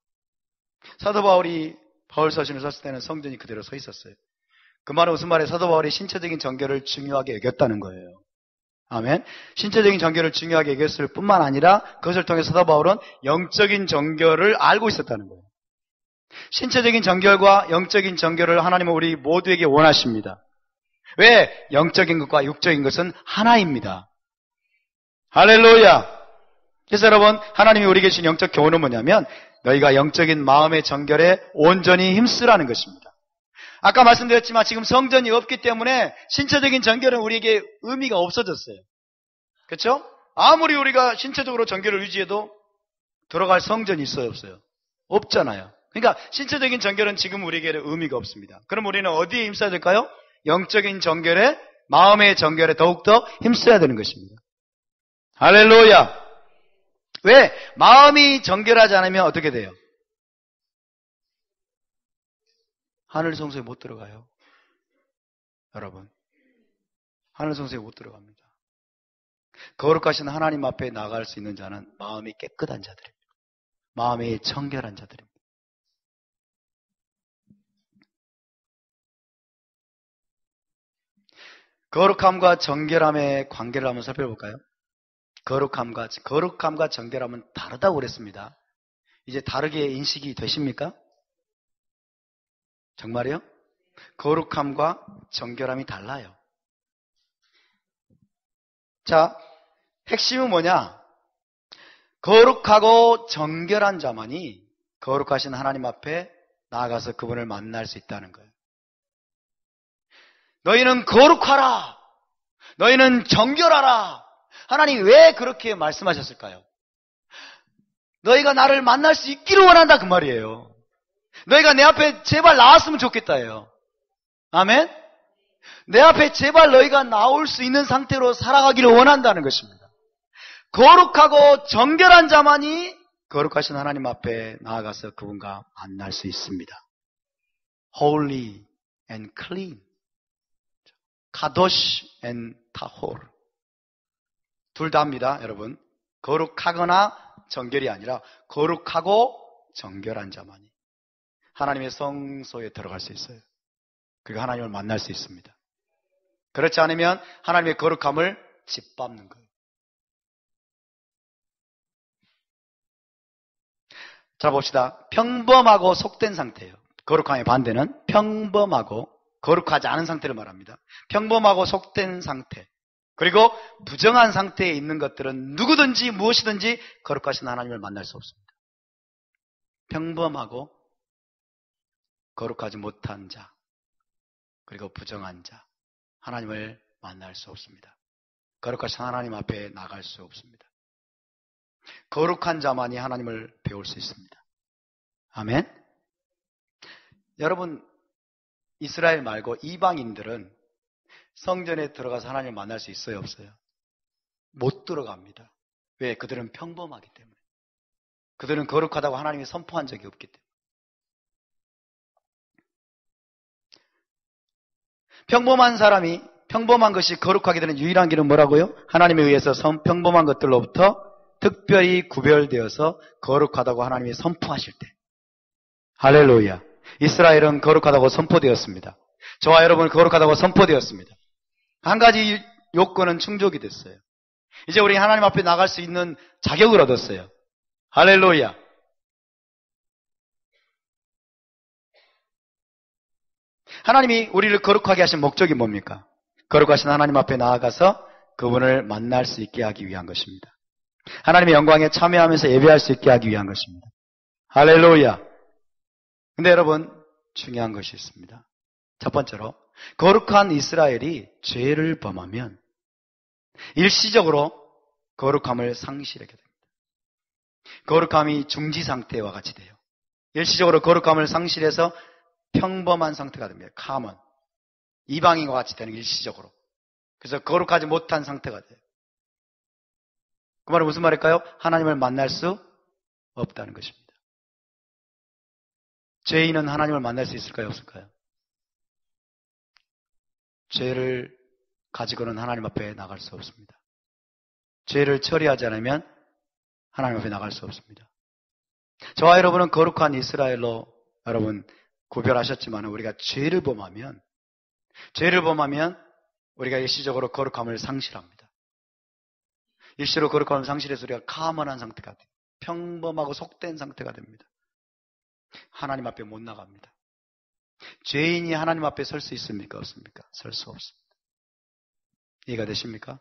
사도 바울이 바울서신을 썼을 때는 성전이 그대로 서 있었어요. 그 말은 무슨 말이에요? 사도 바울이 신체적인 정결을 중요하게 여겼다는 거예요. 아멘. 신체적인 정결을 중요하게 여겼을 뿐만 아니라 그것을 통해 사도 바울은 영적인 정결을 알고 있었다는 거예요. 신체적인 정결과 영적인 정결을 하나님은 우리 모두에게 원하십니다. 왜? 영적인 것과 육적인 것은 하나입니다. 할렐루야. 그래서 여러분, 하나님이 우리에게 주신 영적 교훈은 뭐냐면 너희가 영적인 마음의 정결에 온전히 힘쓰라는 것입니다. 아까 말씀드렸지만 지금 성전이 없기 때문에 신체적인 정결은 우리에게 의미가 없어졌어요. 그렇죠? 아무리 우리가 신체적으로 정결을 유지해도 들어갈 성전이 있어요, 없어요? 없잖아요. 그러니까 신체적인 정결은 지금 우리에게 의미가 없습니다. 그럼 우리는 어디에 힘써야 될까요? 영적인 정결에, 마음의 정결에 더욱더 힘써야 되는 것입니다. 할렐루야. 왜? 마음이 정결하지 않으면 어떻게 돼요? 하늘 성소에 못 들어가요. 여러분, 하늘 성소에 못 들어갑니다. 거룩하신 하나님 앞에 나갈 수 있는 자는 마음이 깨끗한 자들입니다. 마음이 정결한 자들입니다. 거룩함과 정결함의 관계를 한번 살펴볼까요? 거룩함과 정결함은 다르다고 그랬습니다. 이제 다르게 인식이 되십니까? 정말이요? 거룩함과 정결함이 달라요. 자, 핵심은 뭐냐? 거룩하고 정결한 자만이 거룩하신 하나님 앞에 나아가서 그분을 만날 수 있다는 거예요. 너희는 거룩하라. 너희는 정결하라. 하나님이 왜 그렇게 말씀하셨을까요? 너희가 나를 만날 수 있기를 원한다 그 말이에요. 너희가 내 앞에 제발 나왔으면 좋겠다예요. 아멘? 내 앞에 제발 너희가 나올 수 있는 상태로 살아가기를 원한다는 것입니다. 거룩하고 정결한 자만이 거룩하신 하나님 앞에 나아가서 그분과 만날 수 있습니다. Holy and clean. 카도시 앤 타홀. 둘 다 합니다, 여러분. 거룩하거나 정결이 아니라 거룩하고 정결한 자만이 하나님의 성소에 들어갈 수 있어요. 그리고 하나님을 만날 수 있습니다. 그렇지 않으면 하나님의 거룩함을 짓밟는 거예요. 자, 봅시다. 평범하고 속된 상태예요. 거룩함의 반대는 평범하고 거룩하지 않은 상태를 말합니다. 평범하고 속된 상태. 그리고 부정한 상태에 있는 것들은 누구든지 무엇이든지 거룩하신 하나님을 만날 수 없습니다. 평범하고 거룩하지 못한 자, 그리고 부정한 자, 하나님을 만날 수 없습니다. 거룩하신 하나님 앞에 나갈 수 없습니다. 거룩한 자만이 하나님을 배울 수 있습니다. 아멘. 여러분, 이스라엘 말고 이방인들은 성전에 들어가서 하나님을 만날 수 있어요, 없어요? 못 들어갑니다. 왜? 그들은 평범하기 때문에. 그들은 거룩하다고 하나님이 선포한 적이 없기 때문에. 평범한 사람이 평범한 것이 거룩하게 되는 유일한 길은 뭐라고요? 하나님에 의해서 평범한 것들로부터 특별히 구별되어서 거룩하다고 하나님이 선포하실 때. 할렐루야. 이스라엘은 거룩하다고 선포되었습니다. 저와 여러분은 거룩하다고 선포되었습니다. 한 가지 요건은 충족이 됐어요. 이제 우리 하나님 앞에 나갈 수 있는 자격을 얻었어요. 할렐루야. 하나님이 우리를 거룩하게 하신 목적이 뭡니까? 거룩하신 하나님 앞에 나아가서 그분을 만날 수 있게 하기 위한 것입니다. 하나님의 영광에 참여하면서 예배할 수 있게 하기 위한 것입니다. 할렐루야. 근데 여러분, 중요한 것이 있습니다. 첫 번째로 거룩한 이스라엘이 죄를 범하면 일시적으로 거룩함을 상실하게 됩니다. 거룩함이 중지 상태와 같이 돼요. 일시적으로 거룩함을 상실해서 평범한 상태가 됩니다. common. 이방인과 같이 되는 일시적으로. 그래서 거룩하지 못한 상태가 돼요. 그 말은 무슨 말일까요? 하나님을 만날 수 없다는 것입니다. 죄인은 하나님을 만날 수 있을까요? 없을까요? 죄를 가지고는 하나님 앞에 나갈 수 없습니다. 죄를 처리하지 않으면 하나님 앞에 나갈 수 없습니다. 저와 여러분은 거룩한 이스라엘로 여러분 구별하셨지만 우리가 죄를 범하면 우리가 일시적으로 거룩함을 상실합니다. 일시로 거룩함을 상실해서 우리가 가만한 상태가 돼요. 평범하고 속된 상태가 됩니다. 하나님 앞에 못 나갑니다. 죄인이 하나님 앞에 설 수 있습니까? 없습니까? 설 수 없습니다. 이해가 되십니까?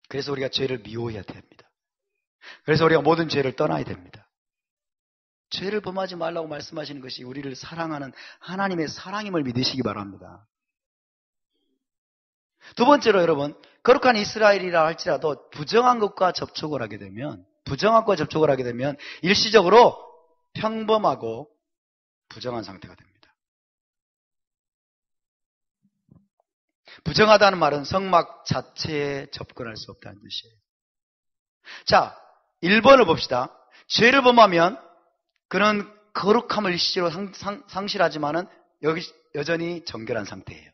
그래서 우리가 죄를 미워해야 됩니다. 그래서 우리가 모든 죄를 떠나야 됩니다. 죄를 범하지 말라고 말씀하시는 것이 우리를 사랑하는 하나님의 사랑임을 믿으시기 바랍니다. 두 번째로 여러분, 거룩한 이스라엘이라 할지라도 부정한 것과 접촉을 하게 되면 일시적으로 평범하고 부정한 상태가 됩니다. 부정하다는 말은 성막 자체에 접근할 수 없다는 뜻이에요. 자, 1번을 봅시다. 죄를 범하면 그는 거룩함을 일시적으로 상실하지만은 여전히 정결한 상태예요.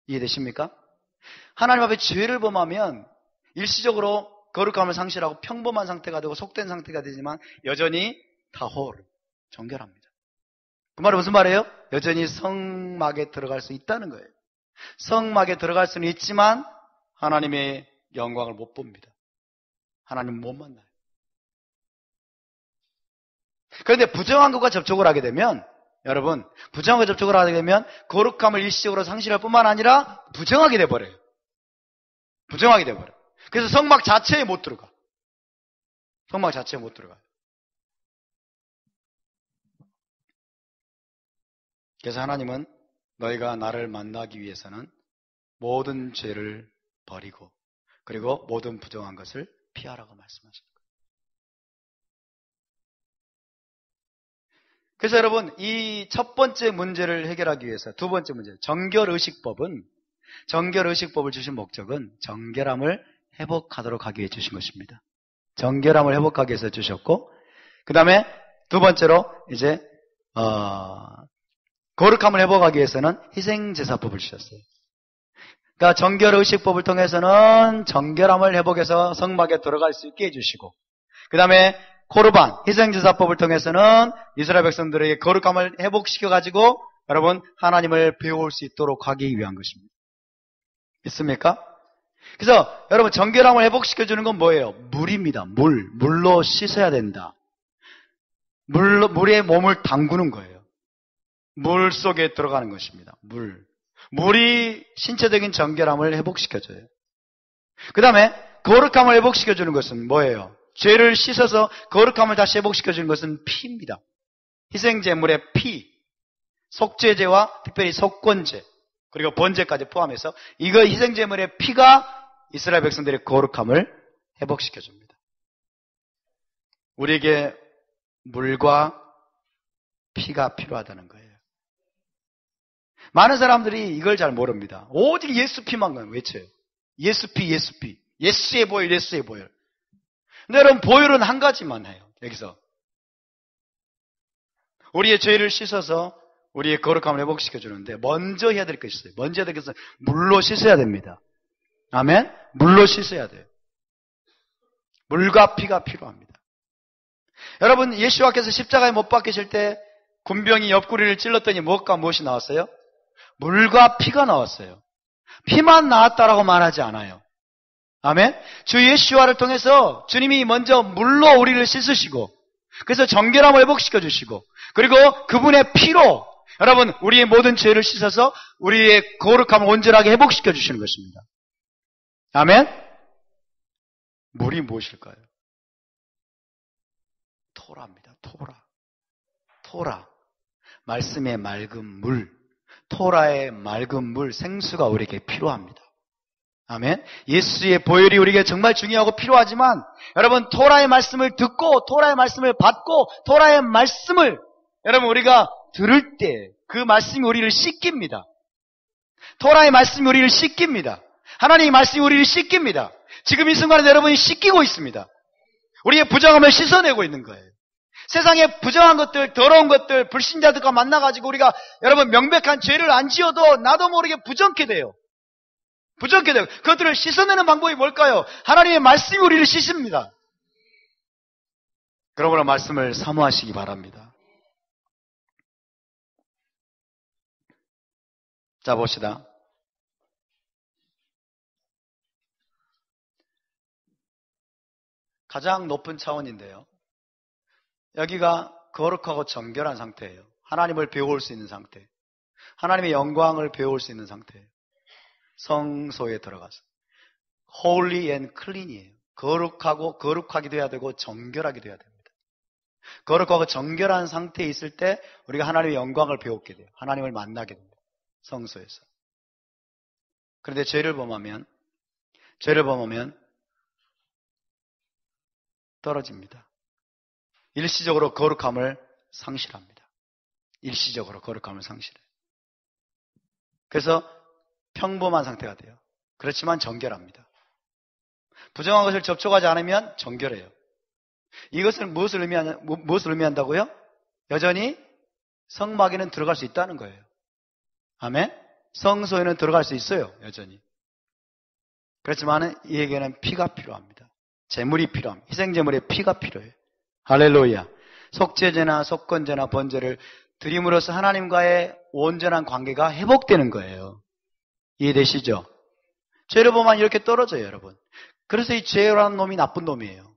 이해되십니까? 하나님 앞에 죄를 범하면 일시적으로 거룩함을 상실하고 평범한 상태가 되고 속된 상태가 되지만 여전히 타홀, 정결합니다. 그 말은 무슨 말이에요? 여전히 성막에 들어갈 수 있다는 거예요. 성막에 들어갈 수는 있지만 하나님의 영광을 못 봅니다. 하나님은 못 만나요. 그런데 부정한 것과 접촉을 하게 되면 여러분, 부정한 것과 접촉을 하게 되면 거룩함을 일시적으로 상실할 뿐만 아니라 부정하게 돼버려요. 부정하게 돼버려요. 그래서 성막 자체에 못 들어가. 성막 자체에 못 들어가요. 그래서 하나님은 너희가 나를 만나기 위해서는 모든 죄를 버리고 그리고 모든 부정한 것을 피하라고 말씀하십니다. 그래서 여러분, 이 첫 번째 문제를 해결하기 위해서 두 번째 문제, 정결의식법을 주신 목적은 정결함을 회복하도록 하기 위해 주신 것입니다. 정결함을 회복하기 위해서 주셨고, 그 다음에 두 번째로 이제 거룩함을 회복하기 위해서는 희생제사법을 주셨어요. 그러니까 정결의식법을 통해서는 정결함을 회복해서 성막에 들어갈 수 있게 해주시고, 그 다음에 코르반, 희생제사법을 통해서는 이스라엘 백성들에게 거룩함을 회복시켜가지고 여러분 하나님을 배울 수 있도록 하기 위한 것입니다. 있습니까? 그래서 여러분 정결함을 회복시켜주는 건 뭐예요? 물입니다. 물로 씻어야 된다. 물에 몸을 담그는 거예요. 물 속에 들어가는 것입니다. 물이 신체적인 정결함을 회복시켜줘요. 그 다음에 거룩함을 회복시켜주는 것은 뭐예요? 죄를 씻어서 거룩함을 다시 회복시켜주는 것은 피입니다. 희생제물의 피, 속죄제와 특별히 속건제, 그리고 번제까지 포함해서 이거 희생제물의 피가 이스라엘 백성들의 거룩함을 회복시켜줍니다. 우리에게 물과 피가 필요하다는 거예요. 많은 사람들이 이걸 잘 모릅니다. 오직 예수 피만 외쳐요. 예수 피, 예수의 보혈, 예수의 보혈. 근데 여러분 보혈은 한 가지만 해요. 여기서 우리의 죄를 씻어서 우리의 거룩함을 회복시켜 주는데 먼저 해야 될 것이 있어요. 먼저 해야 될 것은 물로 씻어야 됩니다. 아멘? 물로 씻어야 돼요. 물과 피가 필요합니다. 여러분 예수와께서 십자가에 못 박히실 때 군병이 옆구리를 찔렀더니 무엇과 무엇이 나왔어요? 물과 피가 나왔어요. 피만 나왔다라고 말하지 않아요. 아멘? 주 예수와를 통해서 주님이 먼저 물로 우리를 씻으시고 그래서 정결함을 회복시켜 주시고 그리고 그분의 피로 여러분 우리의 모든 죄를 씻어서 우리의 거룩함을 온전하게 회복시켜 주시는 것입니다. 아멘? 물이 무엇일까요? 토라입니다. 토라. 말씀의 맑은 물, 토라의 맑은 물, 생수가 우리에게 필요합니다. 아멘. 예수의 보혈이 우리에게 정말 중요하고 필요하지만 여러분 토라의 말씀을 듣고 토라의 말씀을 받고 토라의 말씀을 여러분 우리가 들을 때 그 말씀이 우리를 씻깁니다. 토라의 말씀이 우리를 씻깁니다. 하나님의 말씀이 우리를 씻깁니다. 지금 이 순간에 여러분이 씻기고 있습니다. 우리의 부정함을 씻어내고 있는 거예요. 세상에 부정한 것들, 더러운 것들, 불신자들과 만나가지고 우리가 여러분 명백한 죄를 안 지어도 나도 모르게 부정케 돼요. 부정케 돼요. 그것들을 씻어내는 방법이 뭘까요? 하나님의 말씀이 우리를 씻습니다. 그러므로 말씀을 사모하시기 바랍니다. 자, 봅시다. 가장 높은 차원인데요. 여기가 거룩하고 정결한 상태예요. 하나님을 배울 수 있는 상태. 하나님의 영광을 배울 수 있는 상태예요. 성소에 들어가서. Holy and clean이에요. 거룩하기도 해야 되고 정결하기도 해야 됩니다. 거룩하고 정결한 상태에 있을 때 우리가 하나님의 영광을 배우게 돼요. 하나님을 만나게 됩니다. 성소에서. 그런데 죄를 범하면 떨어집니다. 일시적으로 거룩함을 상실합니다. 일시적으로 거룩함을 상실해요. 그래서 평범한 상태가 돼요. 그렇지만 정결합니다. 부정한 것을 접촉하지 않으면 정결해요. 이것은 무엇을 의미한다고요? 여전히 성막에는 들어갈 수 있다는 거예요. 아멘? 성소에는 들어갈 수 있어요. 여전히. 그렇지만 이에게는 피가 필요합니다. 제물이 필요합니다. 희생제물의 피가 필요해요. 할렐루야. 속죄제나 속건제나 번제를 드림으로써 하나님과의 온전한 관계가 회복되는 거예요. 이해되시죠? 죄를 보면 이렇게 떨어져요, 여러분. 그래서 이 죄라는 놈이 나쁜 놈이에요.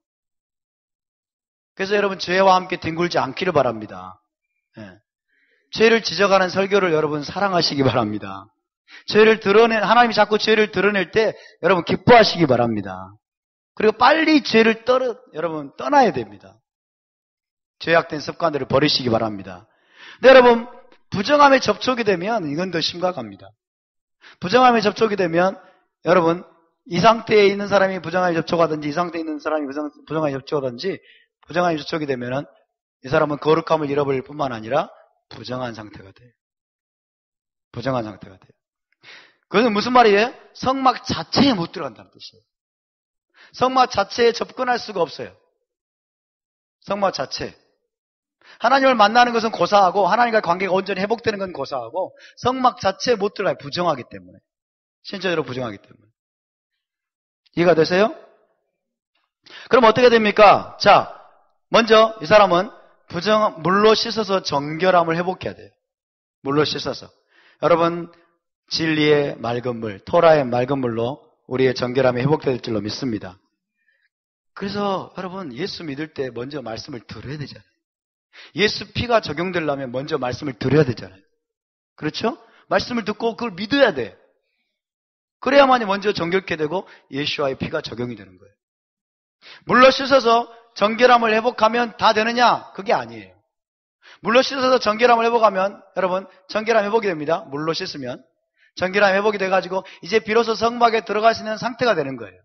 그래서 여러분 죄와 함께 뒹굴지 않기를 바랍니다. 예. 죄를 지적하는 설교를 여러분 사랑하시기 바랍니다. 하나님이 자꾸 죄를 드러낼 때 여러분 기뻐하시기 바랍니다. 그리고 빨리 죄를 여러분 떠나야 됩니다. 죄악된 습관들을 버리시기 바랍니다. 근데 여러분 부정함에 접촉이 되면 이건 더 심각합니다. 부정함에 접촉이 되면 여러분 이 상태에 있는 사람이 부정함에 접촉하든지 이 상태에 있는 사람이 부정함에 접촉하든지 부정함에 접촉이 되면은 이 사람은 거룩함을 잃어버릴 뿐만 아니라 부정한 상태가 돼요. 부정한 상태가 돼요. 그것은 무슨 말이에요? 성막 자체에 못 들어간다는 뜻이에요. 성막 자체에 접근할 수가 없어요. 성막 자체. 하나님을 만나는 것은 고사하고 하나님과의 관계가 온전히 회복되는 건 고사하고 성막 자체에 못 들어가요. 부정하기 때문에. 신체적으로 부정하기 때문에. 이해가 되세요? 그럼 어떻게 됩니까? 자, 먼저 이 사람은 물로 씻어서 정결함을 회복해야 돼요. 물로 씻어서. 여러분 진리의 맑은 물, 토라의 맑은 물로 우리의 정결함이 회복될 줄로 믿습니다. 그래서 여러분 예수 믿을 때 먼저 말씀을 들어야 되잖아요. 예수 피가 적용되려면 먼저 말씀을 들어야 되잖아요. 그렇죠? 말씀을 듣고 그걸 믿어야 돼. 그래야만이 먼저 정결케 되고 예수와의 피가 적용이 되는 거예요. 물로 씻어서 정결함을 회복하면 다 되느냐? 그게 아니에요. 물로 씻어서 정결함을 회복하면 여러분 정결함 회복이 됩니다. 물로 씻으면 정결함 회복이 돼가지고 이제 비로소 성막에 들어갈 수 있는 상태가 되는 거예요.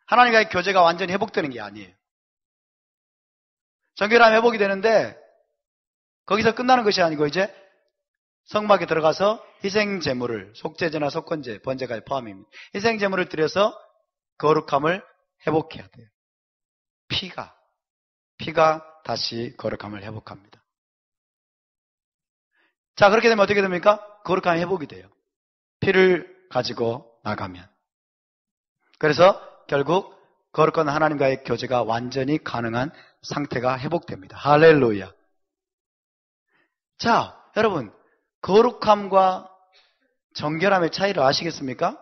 하나님과의 교제가 완전히 회복되는 게 아니에요. 정결함 회복이 되는데 거기서 끝나는 것이 아니고 이제 성막에 들어가서 희생제물을 속죄제나 속건제, 번제까지 포함입니다. 희생제물을 드려서 거룩함을 회복해야 돼요. 피가 다시 거룩함을 회복합니다. 자, 그렇게 되면 어떻게 됩니까? 거룩함이 회복이 돼요. 피를 가지고 나가면. 그래서 결국 거룩한 하나님과의 교제가 완전히 가능한 상태가 회복됩니다. 할렐루야. 자, 여러분 거룩함과 정결함의 차이를 아시겠습니까?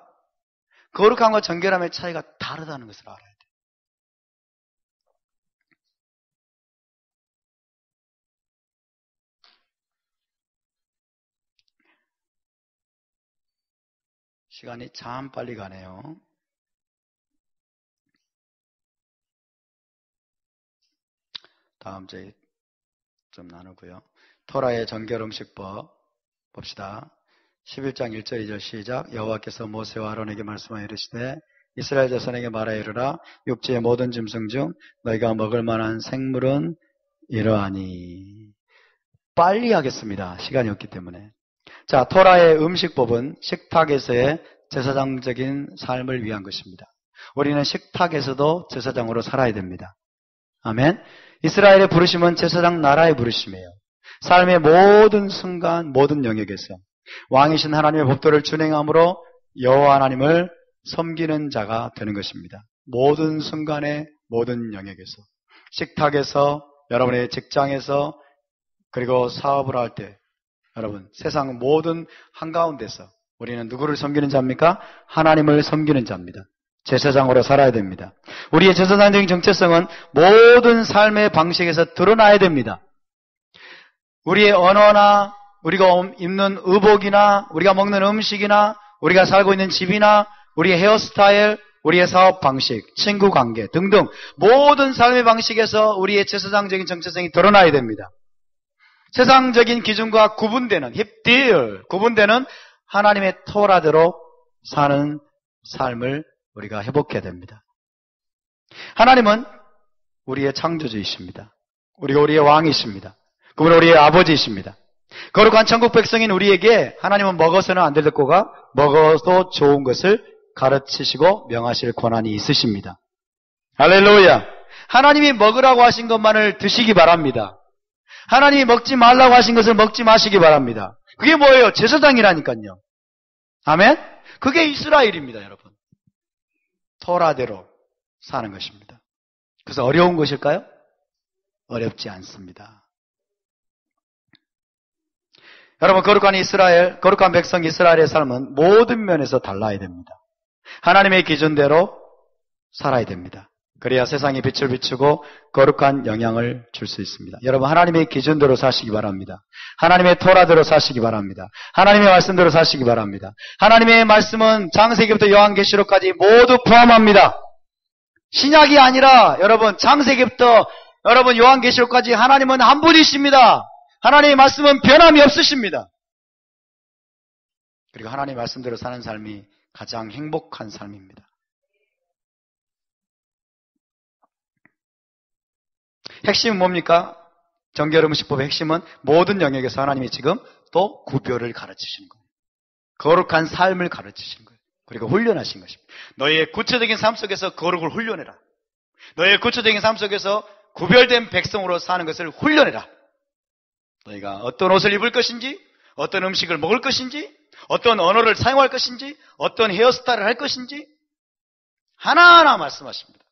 거룩함과 정결함의 차이가 다르다는 것을 알아야 돼요. 시간이 참 빨리 가네요. 다음 주에 좀 나누고요. 토라의 정결음식법 봅시다. 11장 1절 2절 시작. 여호와께서 모세와 아론에게 말씀하여 이르시되 이스라엘 자손에게 말하여 이르라. 육지의 모든 짐승 중 너희가 먹을 만한 생물은 이러하니. 빨리 하겠습니다. 시간이 없기 때문에. 자, 토라의 음식법은 식탁에서의 제사장적인 삶을 위한 것입니다. 우리는 식탁에서도 제사장으로 살아야 됩니다. 아멘. 이스라엘의 부르심은 제사장 나라의 부르심이에요. 삶의 모든 순간, 모든 영역에서 왕이신 하나님의 법도를 준행함으로 여호와 하나님을 섬기는 자가 되는 것입니다. 모든 순간에, 모든 영역에서. 식탁에서, 여러분의 직장에서, 그리고 사업을 할 때, 여러분, 세상 모든 한가운데서 우리는 누구를 섬기는 자입니까? 하나님을 섬기는 자입니다. 제사장으로 살아야 됩니다. 우리의 제사장적인 정체성은 모든 삶의 방식에서 드러나야 됩니다. 우리의 언어나 우리가 입는 의복이나 우리가 먹는 음식이나 우리가 살고 있는 집이나 우리의 헤어스타일, 우리의 사업 방식, 친구 관계 등등 모든 삶의 방식에서 우리의 제사장적인 정체성이 드러나야 됩니다. 세상적인 기준과 구분되는 구분되는 하나님의 토라대로 사는 삶을 우리가 회복해야 됩니다. 하나님은 우리의 창조주이십니다. 우리가 우리의 왕이십니다. 그분은 우리의 아버지이십니다. 거룩한 천국 백성인 우리에게 하나님은 먹어서는 안 될 것과 먹어도 좋은 것을 가르치시고 명하실 권한이 있으십니다. 할렐루야. 하나님이 먹으라고 하신 것만을 드시기 바랍니다. 하나님이 먹지 말라고 하신 것을 먹지 마시기 바랍니다. 그게 뭐예요? 제사장이라니까요. 아멘? 그게 이스라엘입니다, 여러분. 토라대로 사는 것입니다. 그래서 어려운 것일까요? 어렵지 않습니다. 여러분, 거룩한 백성 이스라엘의 삶은 모든 면에서 달라야 됩니다. 하나님의 기준대로 살아야 됩니다. 그래야 세상에 빛을 비추고 거룩한 영향을 줄 수 있습니다. 여러분, 하나님의 기준대로 사시기 바랍니다. 하나님의 토라대로 사시기 바랍니다. 하나님의 말씀대로 사시기 바랍니다. 하나님의 말씀은 창세기부터 요한계시록까지 모두 포함합니다. 신약이 아니라 여러분, 창세기부터 여러분 요한계시록까지 하나님은 한 분이십니다. 하나님의 말씀은 변함이 없으십니다. 그리고 하나님의 말씀대로 사는 삶이 가장 행복한 삶입니다. 핵심은 뭡니까? 정결음식법의 핵심은 모든 영역에서 하나님이 지금 또 구별을 가르치시는 거예요. 거룩한 삶을 가르치시는 거예요. 그리고 훈련하신 것입니다. 너희의 구체적인 삶 속에서 거룩을 훈련해라. 너희의 구체적인 삶 속에서 구별된 백성으로 사는 것을 훈련해라. 너희가 어떤 옷을 입을 것인지, 어떤 음식을 먹을 것인지, 어떤 언어를 사용할 것인지, 어떤 헤어스타일을 할 것인지 하나하나 말씀하십니다.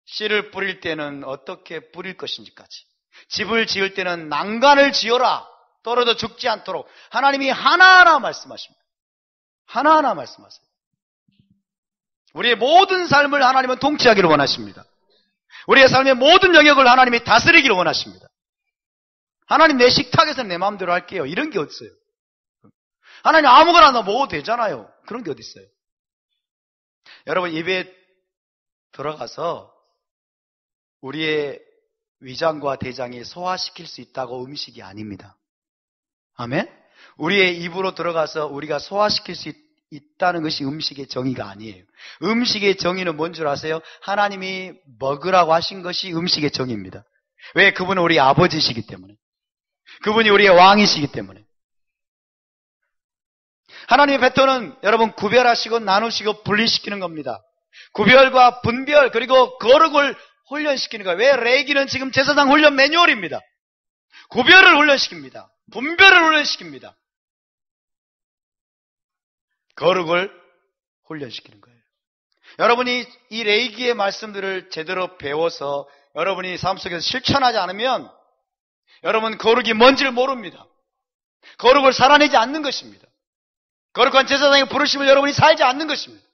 씨를 뿌릴 때는 어떻게 뿌릴 것인지까지, 집을 지을 때는 난간을 지어라, 떨어져 죽지 않도록 하나님이 하나하나 말씀하십니다. 하나하나 말씀하세요. 우리의 모든 삶을 하나님은 통치하기를 원하십니다. 우리의 삶의 모든 영역을 하나님이 다스리기를 원하십니다. 하나님, 내 식탁에서는 내 마음대로 할게요. 이런 게 어딨어요? 하나님, 아무거나 너 먹어도 되잖아요. 그런 게 어딨어요? 여러분, 입에 들어가서 우리의 위장과 대장이 소화시킬 수 있다고 음식이 아닙니다. 아멘? 우리의 입으로 들어가서 우리가 소화시킬 수 있다는 것이 음식의 정의가 아니에요. 음식의 정의는 뭔 줄 아세요? 하나님이 먹으라고 하신 것이 음식의 정의입니다. 왜? 그분은 우리 아버지시기 때문에. 그분이 우리의 왕이시기 때문에. 하나님의 베토는 여러분 구별하시고 나누시고 분리시키는 겁니다. 구별과 분별 그리고 거룩을 훈련시키는 거예요. 왜? 레위기는 지금 제사장 훈련 매뉴얼입니다. 구별을 훈련시킵니다. 분별을 훈련시킵니다. 거룩을 훈련시키는 거예요. 여러분이 이 레위기의 말씀들을 제대로 배워서 여러분이 삶 속에서 실천하지 않으면 여러분 거룩이 뭔지를 모릅니다. 거룩을 살아내지 않는 것입니다. 거룩한 제사장의 부르심을 여러분이 살지 않는 것입니다.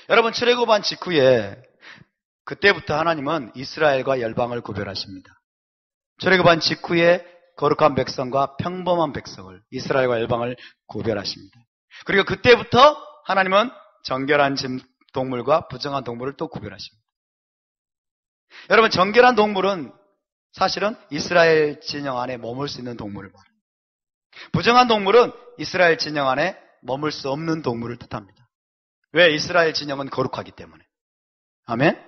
여러분, 출애굽한 직후에 그때부터 하나님은 이스라엘과 열방을 구별하십니다. 출애굽한 직후에 거룩한 백성과 평범한 백성을, 이스라엘과 열방을 구별하십니다. 그리고 그때부터 하나님은 정결한 동물과 부정한 동물을 또 구별하십니다. 여러분, 정결한 동물은 사실은 이스라엘 진영 안에 머물 수 있는 동물을 말합니다. 부정한 동물은 이스라엘 진영 안에 머물 수 없는 동물을 뜻합니다. 왜? 이스라엘 진영은 거룩하기 때문에. 아멘?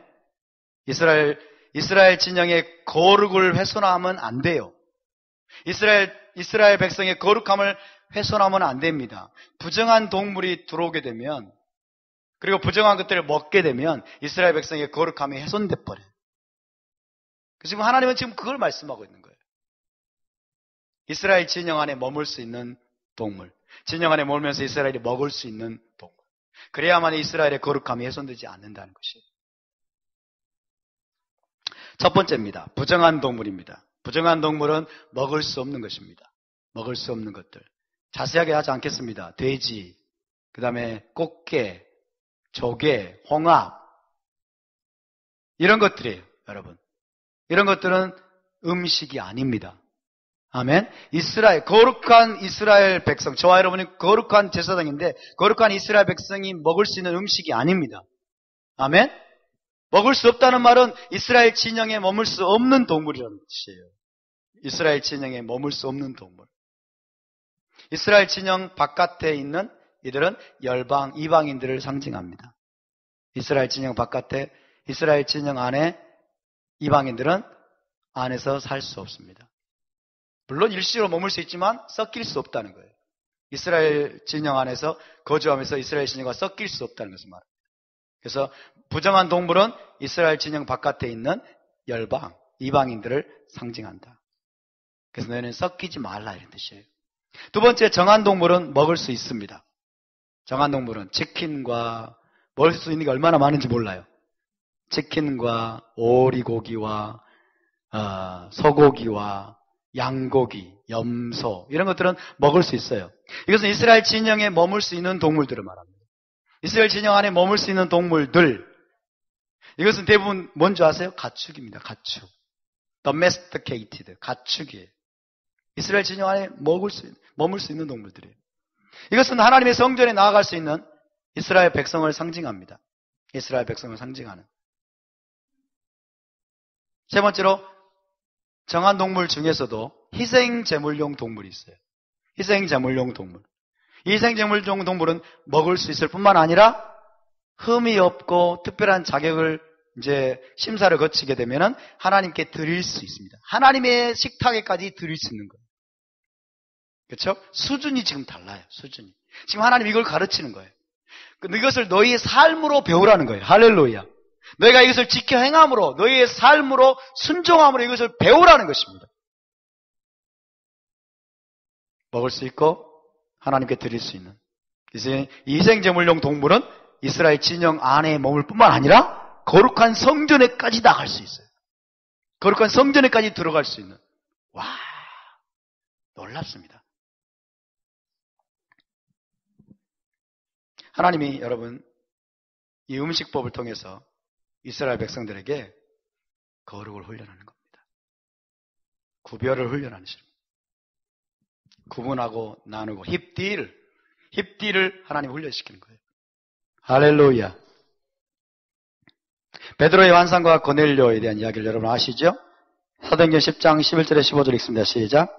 이스라엘 진영의 거룩을 훼손하면 안 돼요. 이스라엘 백성의 거룩함을 훼손하면 안 됩니다. 부정한 동물이 들어오게 되면, 그리고 부정한 것들을 먹게 되면 이스라엘 백성의 거룩함이 훼손돼 버려요. 지금 하나님은 지금 그걸 말씀하고 있는 거예요. 이스라엘 진영 안에 머물 수 있는 동물, 진영 안에 머물면서 이스라엘이 먹을 수 있는 동물, 그래야만 이스라엘의 거룩함이 훼손되지 않는다는 것이에요. 첫 번째입니다. 부정한 동물입니다. 부정한 동물은 먹을 수 없는 것입니다. 먹을 수 없는 것들. 자세하게 하지 않겠습니다. 돼지, 그 다음에 꽃게, 조개, 홍합, 이런 것들이에요, 여러분. 이런 것들은 음식이 아닙니다. 아멘. 거룩한 이스라엘 백성, 저와 여러분이 거룩한 제사장인데, 거룩한 이스라엘 백성이 먹을 수 있는 음식이 아닙니다. 아멘. 먹을 수 없다는 말은 이스라엘 진영에 머물 수 없는 동물이라는 뜻이에요. 이스라엘 진영에 머물 수 없는 동물. 이스라엘 진영 바깥에 있는 이들은 열방, 이방인들을 상징합니다. 이스라엘 진영 바깥에, 이스라엘 진영 안에 이방인들은 안에서 살 수 없습니다. 물론 일시로 머물 수 있지만 섞일 수 없다는 거예요. 이스라엘 진영 안에서 거주하면서 이스라엘 진영과 섞일 수 없다는 것을 말합니다. 그래서 부정한 동물은 이스라엘 진영 바깥에 있는 열방, 이방인들을 상징한다. 그래서 너희는 섞이지 말라, 이런 뜻이에요. 두 번째, 정한 동물은 먹을 수 있습니다. 정한 동물은 치킨과, 먹을 수 있는 게 얼마나 많은지 몰라요. 치킨과 오리고기와 소고기와 양고기, 염소, 이런 것들은 먹을 수 있어요. 이것은 이스라엘 진영에 머물 수 있는 동물들을 말합니다. 이스라엘 진영 안에 머물 수 있는 동물들, 이것은 대부분 뭔지 아세요? 가축입니다. 가축. domesticated, 가축이에요. 이스라엘 진영 안에 머물 수 있는 동물들이에요. 이것은 하나님의 성전에 나아갈 수 있는 이스라엘 백성을 상징합니다. 이스라엘 백성을 상징하는. 세 번째로, 정한 동물 중에서도 희생제물용 동물이 있어요. 희생제물용 동물. 이 희생제물용 동물은 먹을 수 있을 뿐만 아니라 흠이 없고 특별한 자격을 이제 심사를 거치게 되면은 하나님께 드릴 수 있습니다. 하나님의 식탁에까지 드릴 수 있는 거예요. 그렇죠? 수준이 지금 달라요. 수준이. 지금 하나님 이걸 가르치는 거예요. 이것을 너희의 삶으로 배우라는 거예요. 할렐루야. 너희가 이것을 지켜 행함으로, 너희의 삶으로 순종함으로 이것을 배우라는 것입니다. 먹을 수 있고 하나님께 드릴 수 있는. 이제 이 희생제물용 동물은 이스라엘 진영 안에 머물 뿐만 아니라 거룩한 성전에까지 나갈 수 있어요. 거룩한 성전에까지 들어갈 수 있는. 와, 놀랍습니다. 하나님이 여러분 이 음식법을 통해서 이스라엘 백성들에게 거룩을 훈련하는 겁니다. 구별을 훈련하는 것입니다. 구분하고 나누고 힙딜을 하나님 훈련시키는 거예요. 할렐루야. 베드로의 환상과 고넬료에 대한 이야기를 여러분 아시죠? 사도행전 10장 11절에 15절 읽습니다. 시작.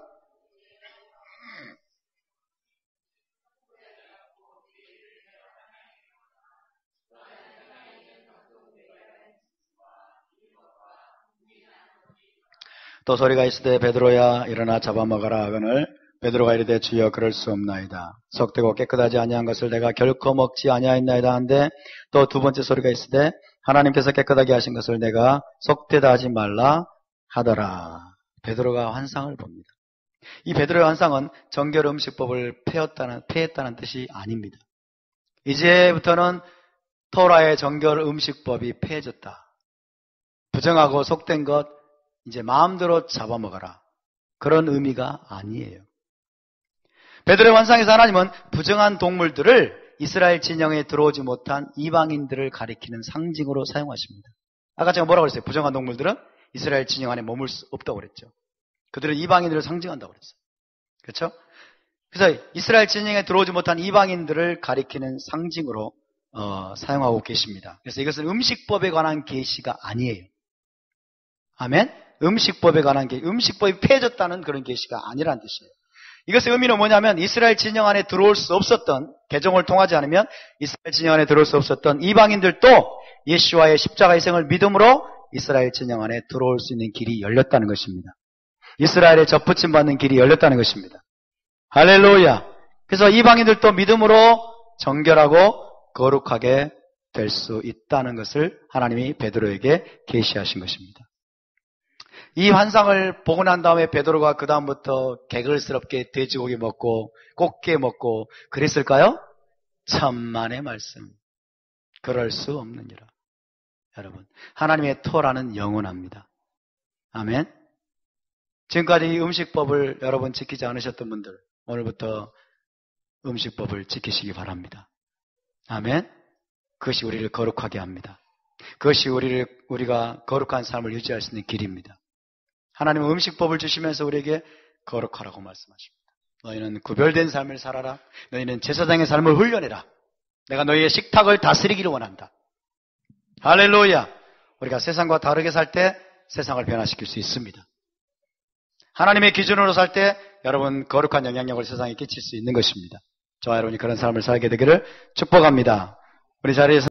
또 소리가 있으되 베드로야 일어나 잡아먹어라 하거늘 베드로가 이르되 주여 그럴 수 없나이다. 속되고 깨끗하지 아니한 것을 내가 결코 먹지 아니하였나이다 한데 또 두 번째 소리가 있으되 하나님께서 깨끗하게 하신 것을 내가 속되다 하지 말라 하더라. 베드로가 환상을 봅니다. 이 베드로의 환상은 정결 음식법을 폐했다는 뜻이 아닙니다. 이제부터는 토라의 정결 음식법이 폐해졌다. 부정하고 속된 것 이제 마음대로 잡아먹어라. 그런 의미가 아니에요. 베드로의 환상에서 하나님은 부정한 동물들을 이스라엘 진영에 들어오지 못한 이방인들을 가리키는 상징으로 사용하십니다. 아까 제가 뭐라고 그랬어요? 부정한 동물들은 이스라엘 진영 안에 머물 수 없다고 그랬죠. 그들은 이방인들을 상징한다고 그랬어요. 그렇죠? 그래서 이스라엘 진영에 들어오지 못한 이방인들을 가리키는 상징으로 사용하고 계십니다. 그래서 이것은 음식법에 관한 계시가 아니에요. 아멘? 음식법에 관한 음식법이 폐해졌다는 그런 계시가 아니라는 뜻이에요. 이것의 의미는 뭐냐면 이스라엘 진영 안에 들어올 수 없었던, 개종을 통하지 않으면 이스라엘 진영 안에 들어올 수 없었던 이방인들도 예수와의 십자가 희생을 믿음으로 이스라엘 진영 안에 들어올 수 있는 길이 열렸다는 것입니다. 이스라엘의 접붙임 받는 길이 열렸다는 것입니다. 할렐루야. 그래서 이방인들도 믿음으로 정결하고 거룩하게 될 수 있다는 것을 하나님이 베드로에게 계시하신 것입니다. 이 환상을 보고 난 다음에 베드로가 그 다음부터 개걸스럽게 돼지고기 먹고 꽃게 먹고 그랬을까요? 천만의 말씀. 그럴 수 없느니라. 여러분, 하나님의 토라는 영원합니다. 아멘. 지금까지 이 음식법을 여러분 지키지 않으셨던 분들, 오늘부터 음식법을 지키시기 바랍니다. 아멘. 그것이 우리를 거룩하게 합니다. 그것이 우리가 거룩한 삶을 유지할 수 있는 길입니다. 하나님은 음식법을 주시면서 우리에게 거룩하라고 말씀하십니다. 너희는 구별된 삶을 살아라. 너희는 제사장의 삶을 훈련해라. 내가 너희의 식탁을 다스리기를 원한다. 할렐루야. 우리가 세상과 다르게 살 때 세상을 변화시킬 수 있습니다. 하나님의 기준으로 살 때 여러분 거룩한 영향력을 세상에 끼칠 수 있는 것입니다. 저와 여러분이 그런 삶을 살게 되기를 축복합니다. 우리 자리에서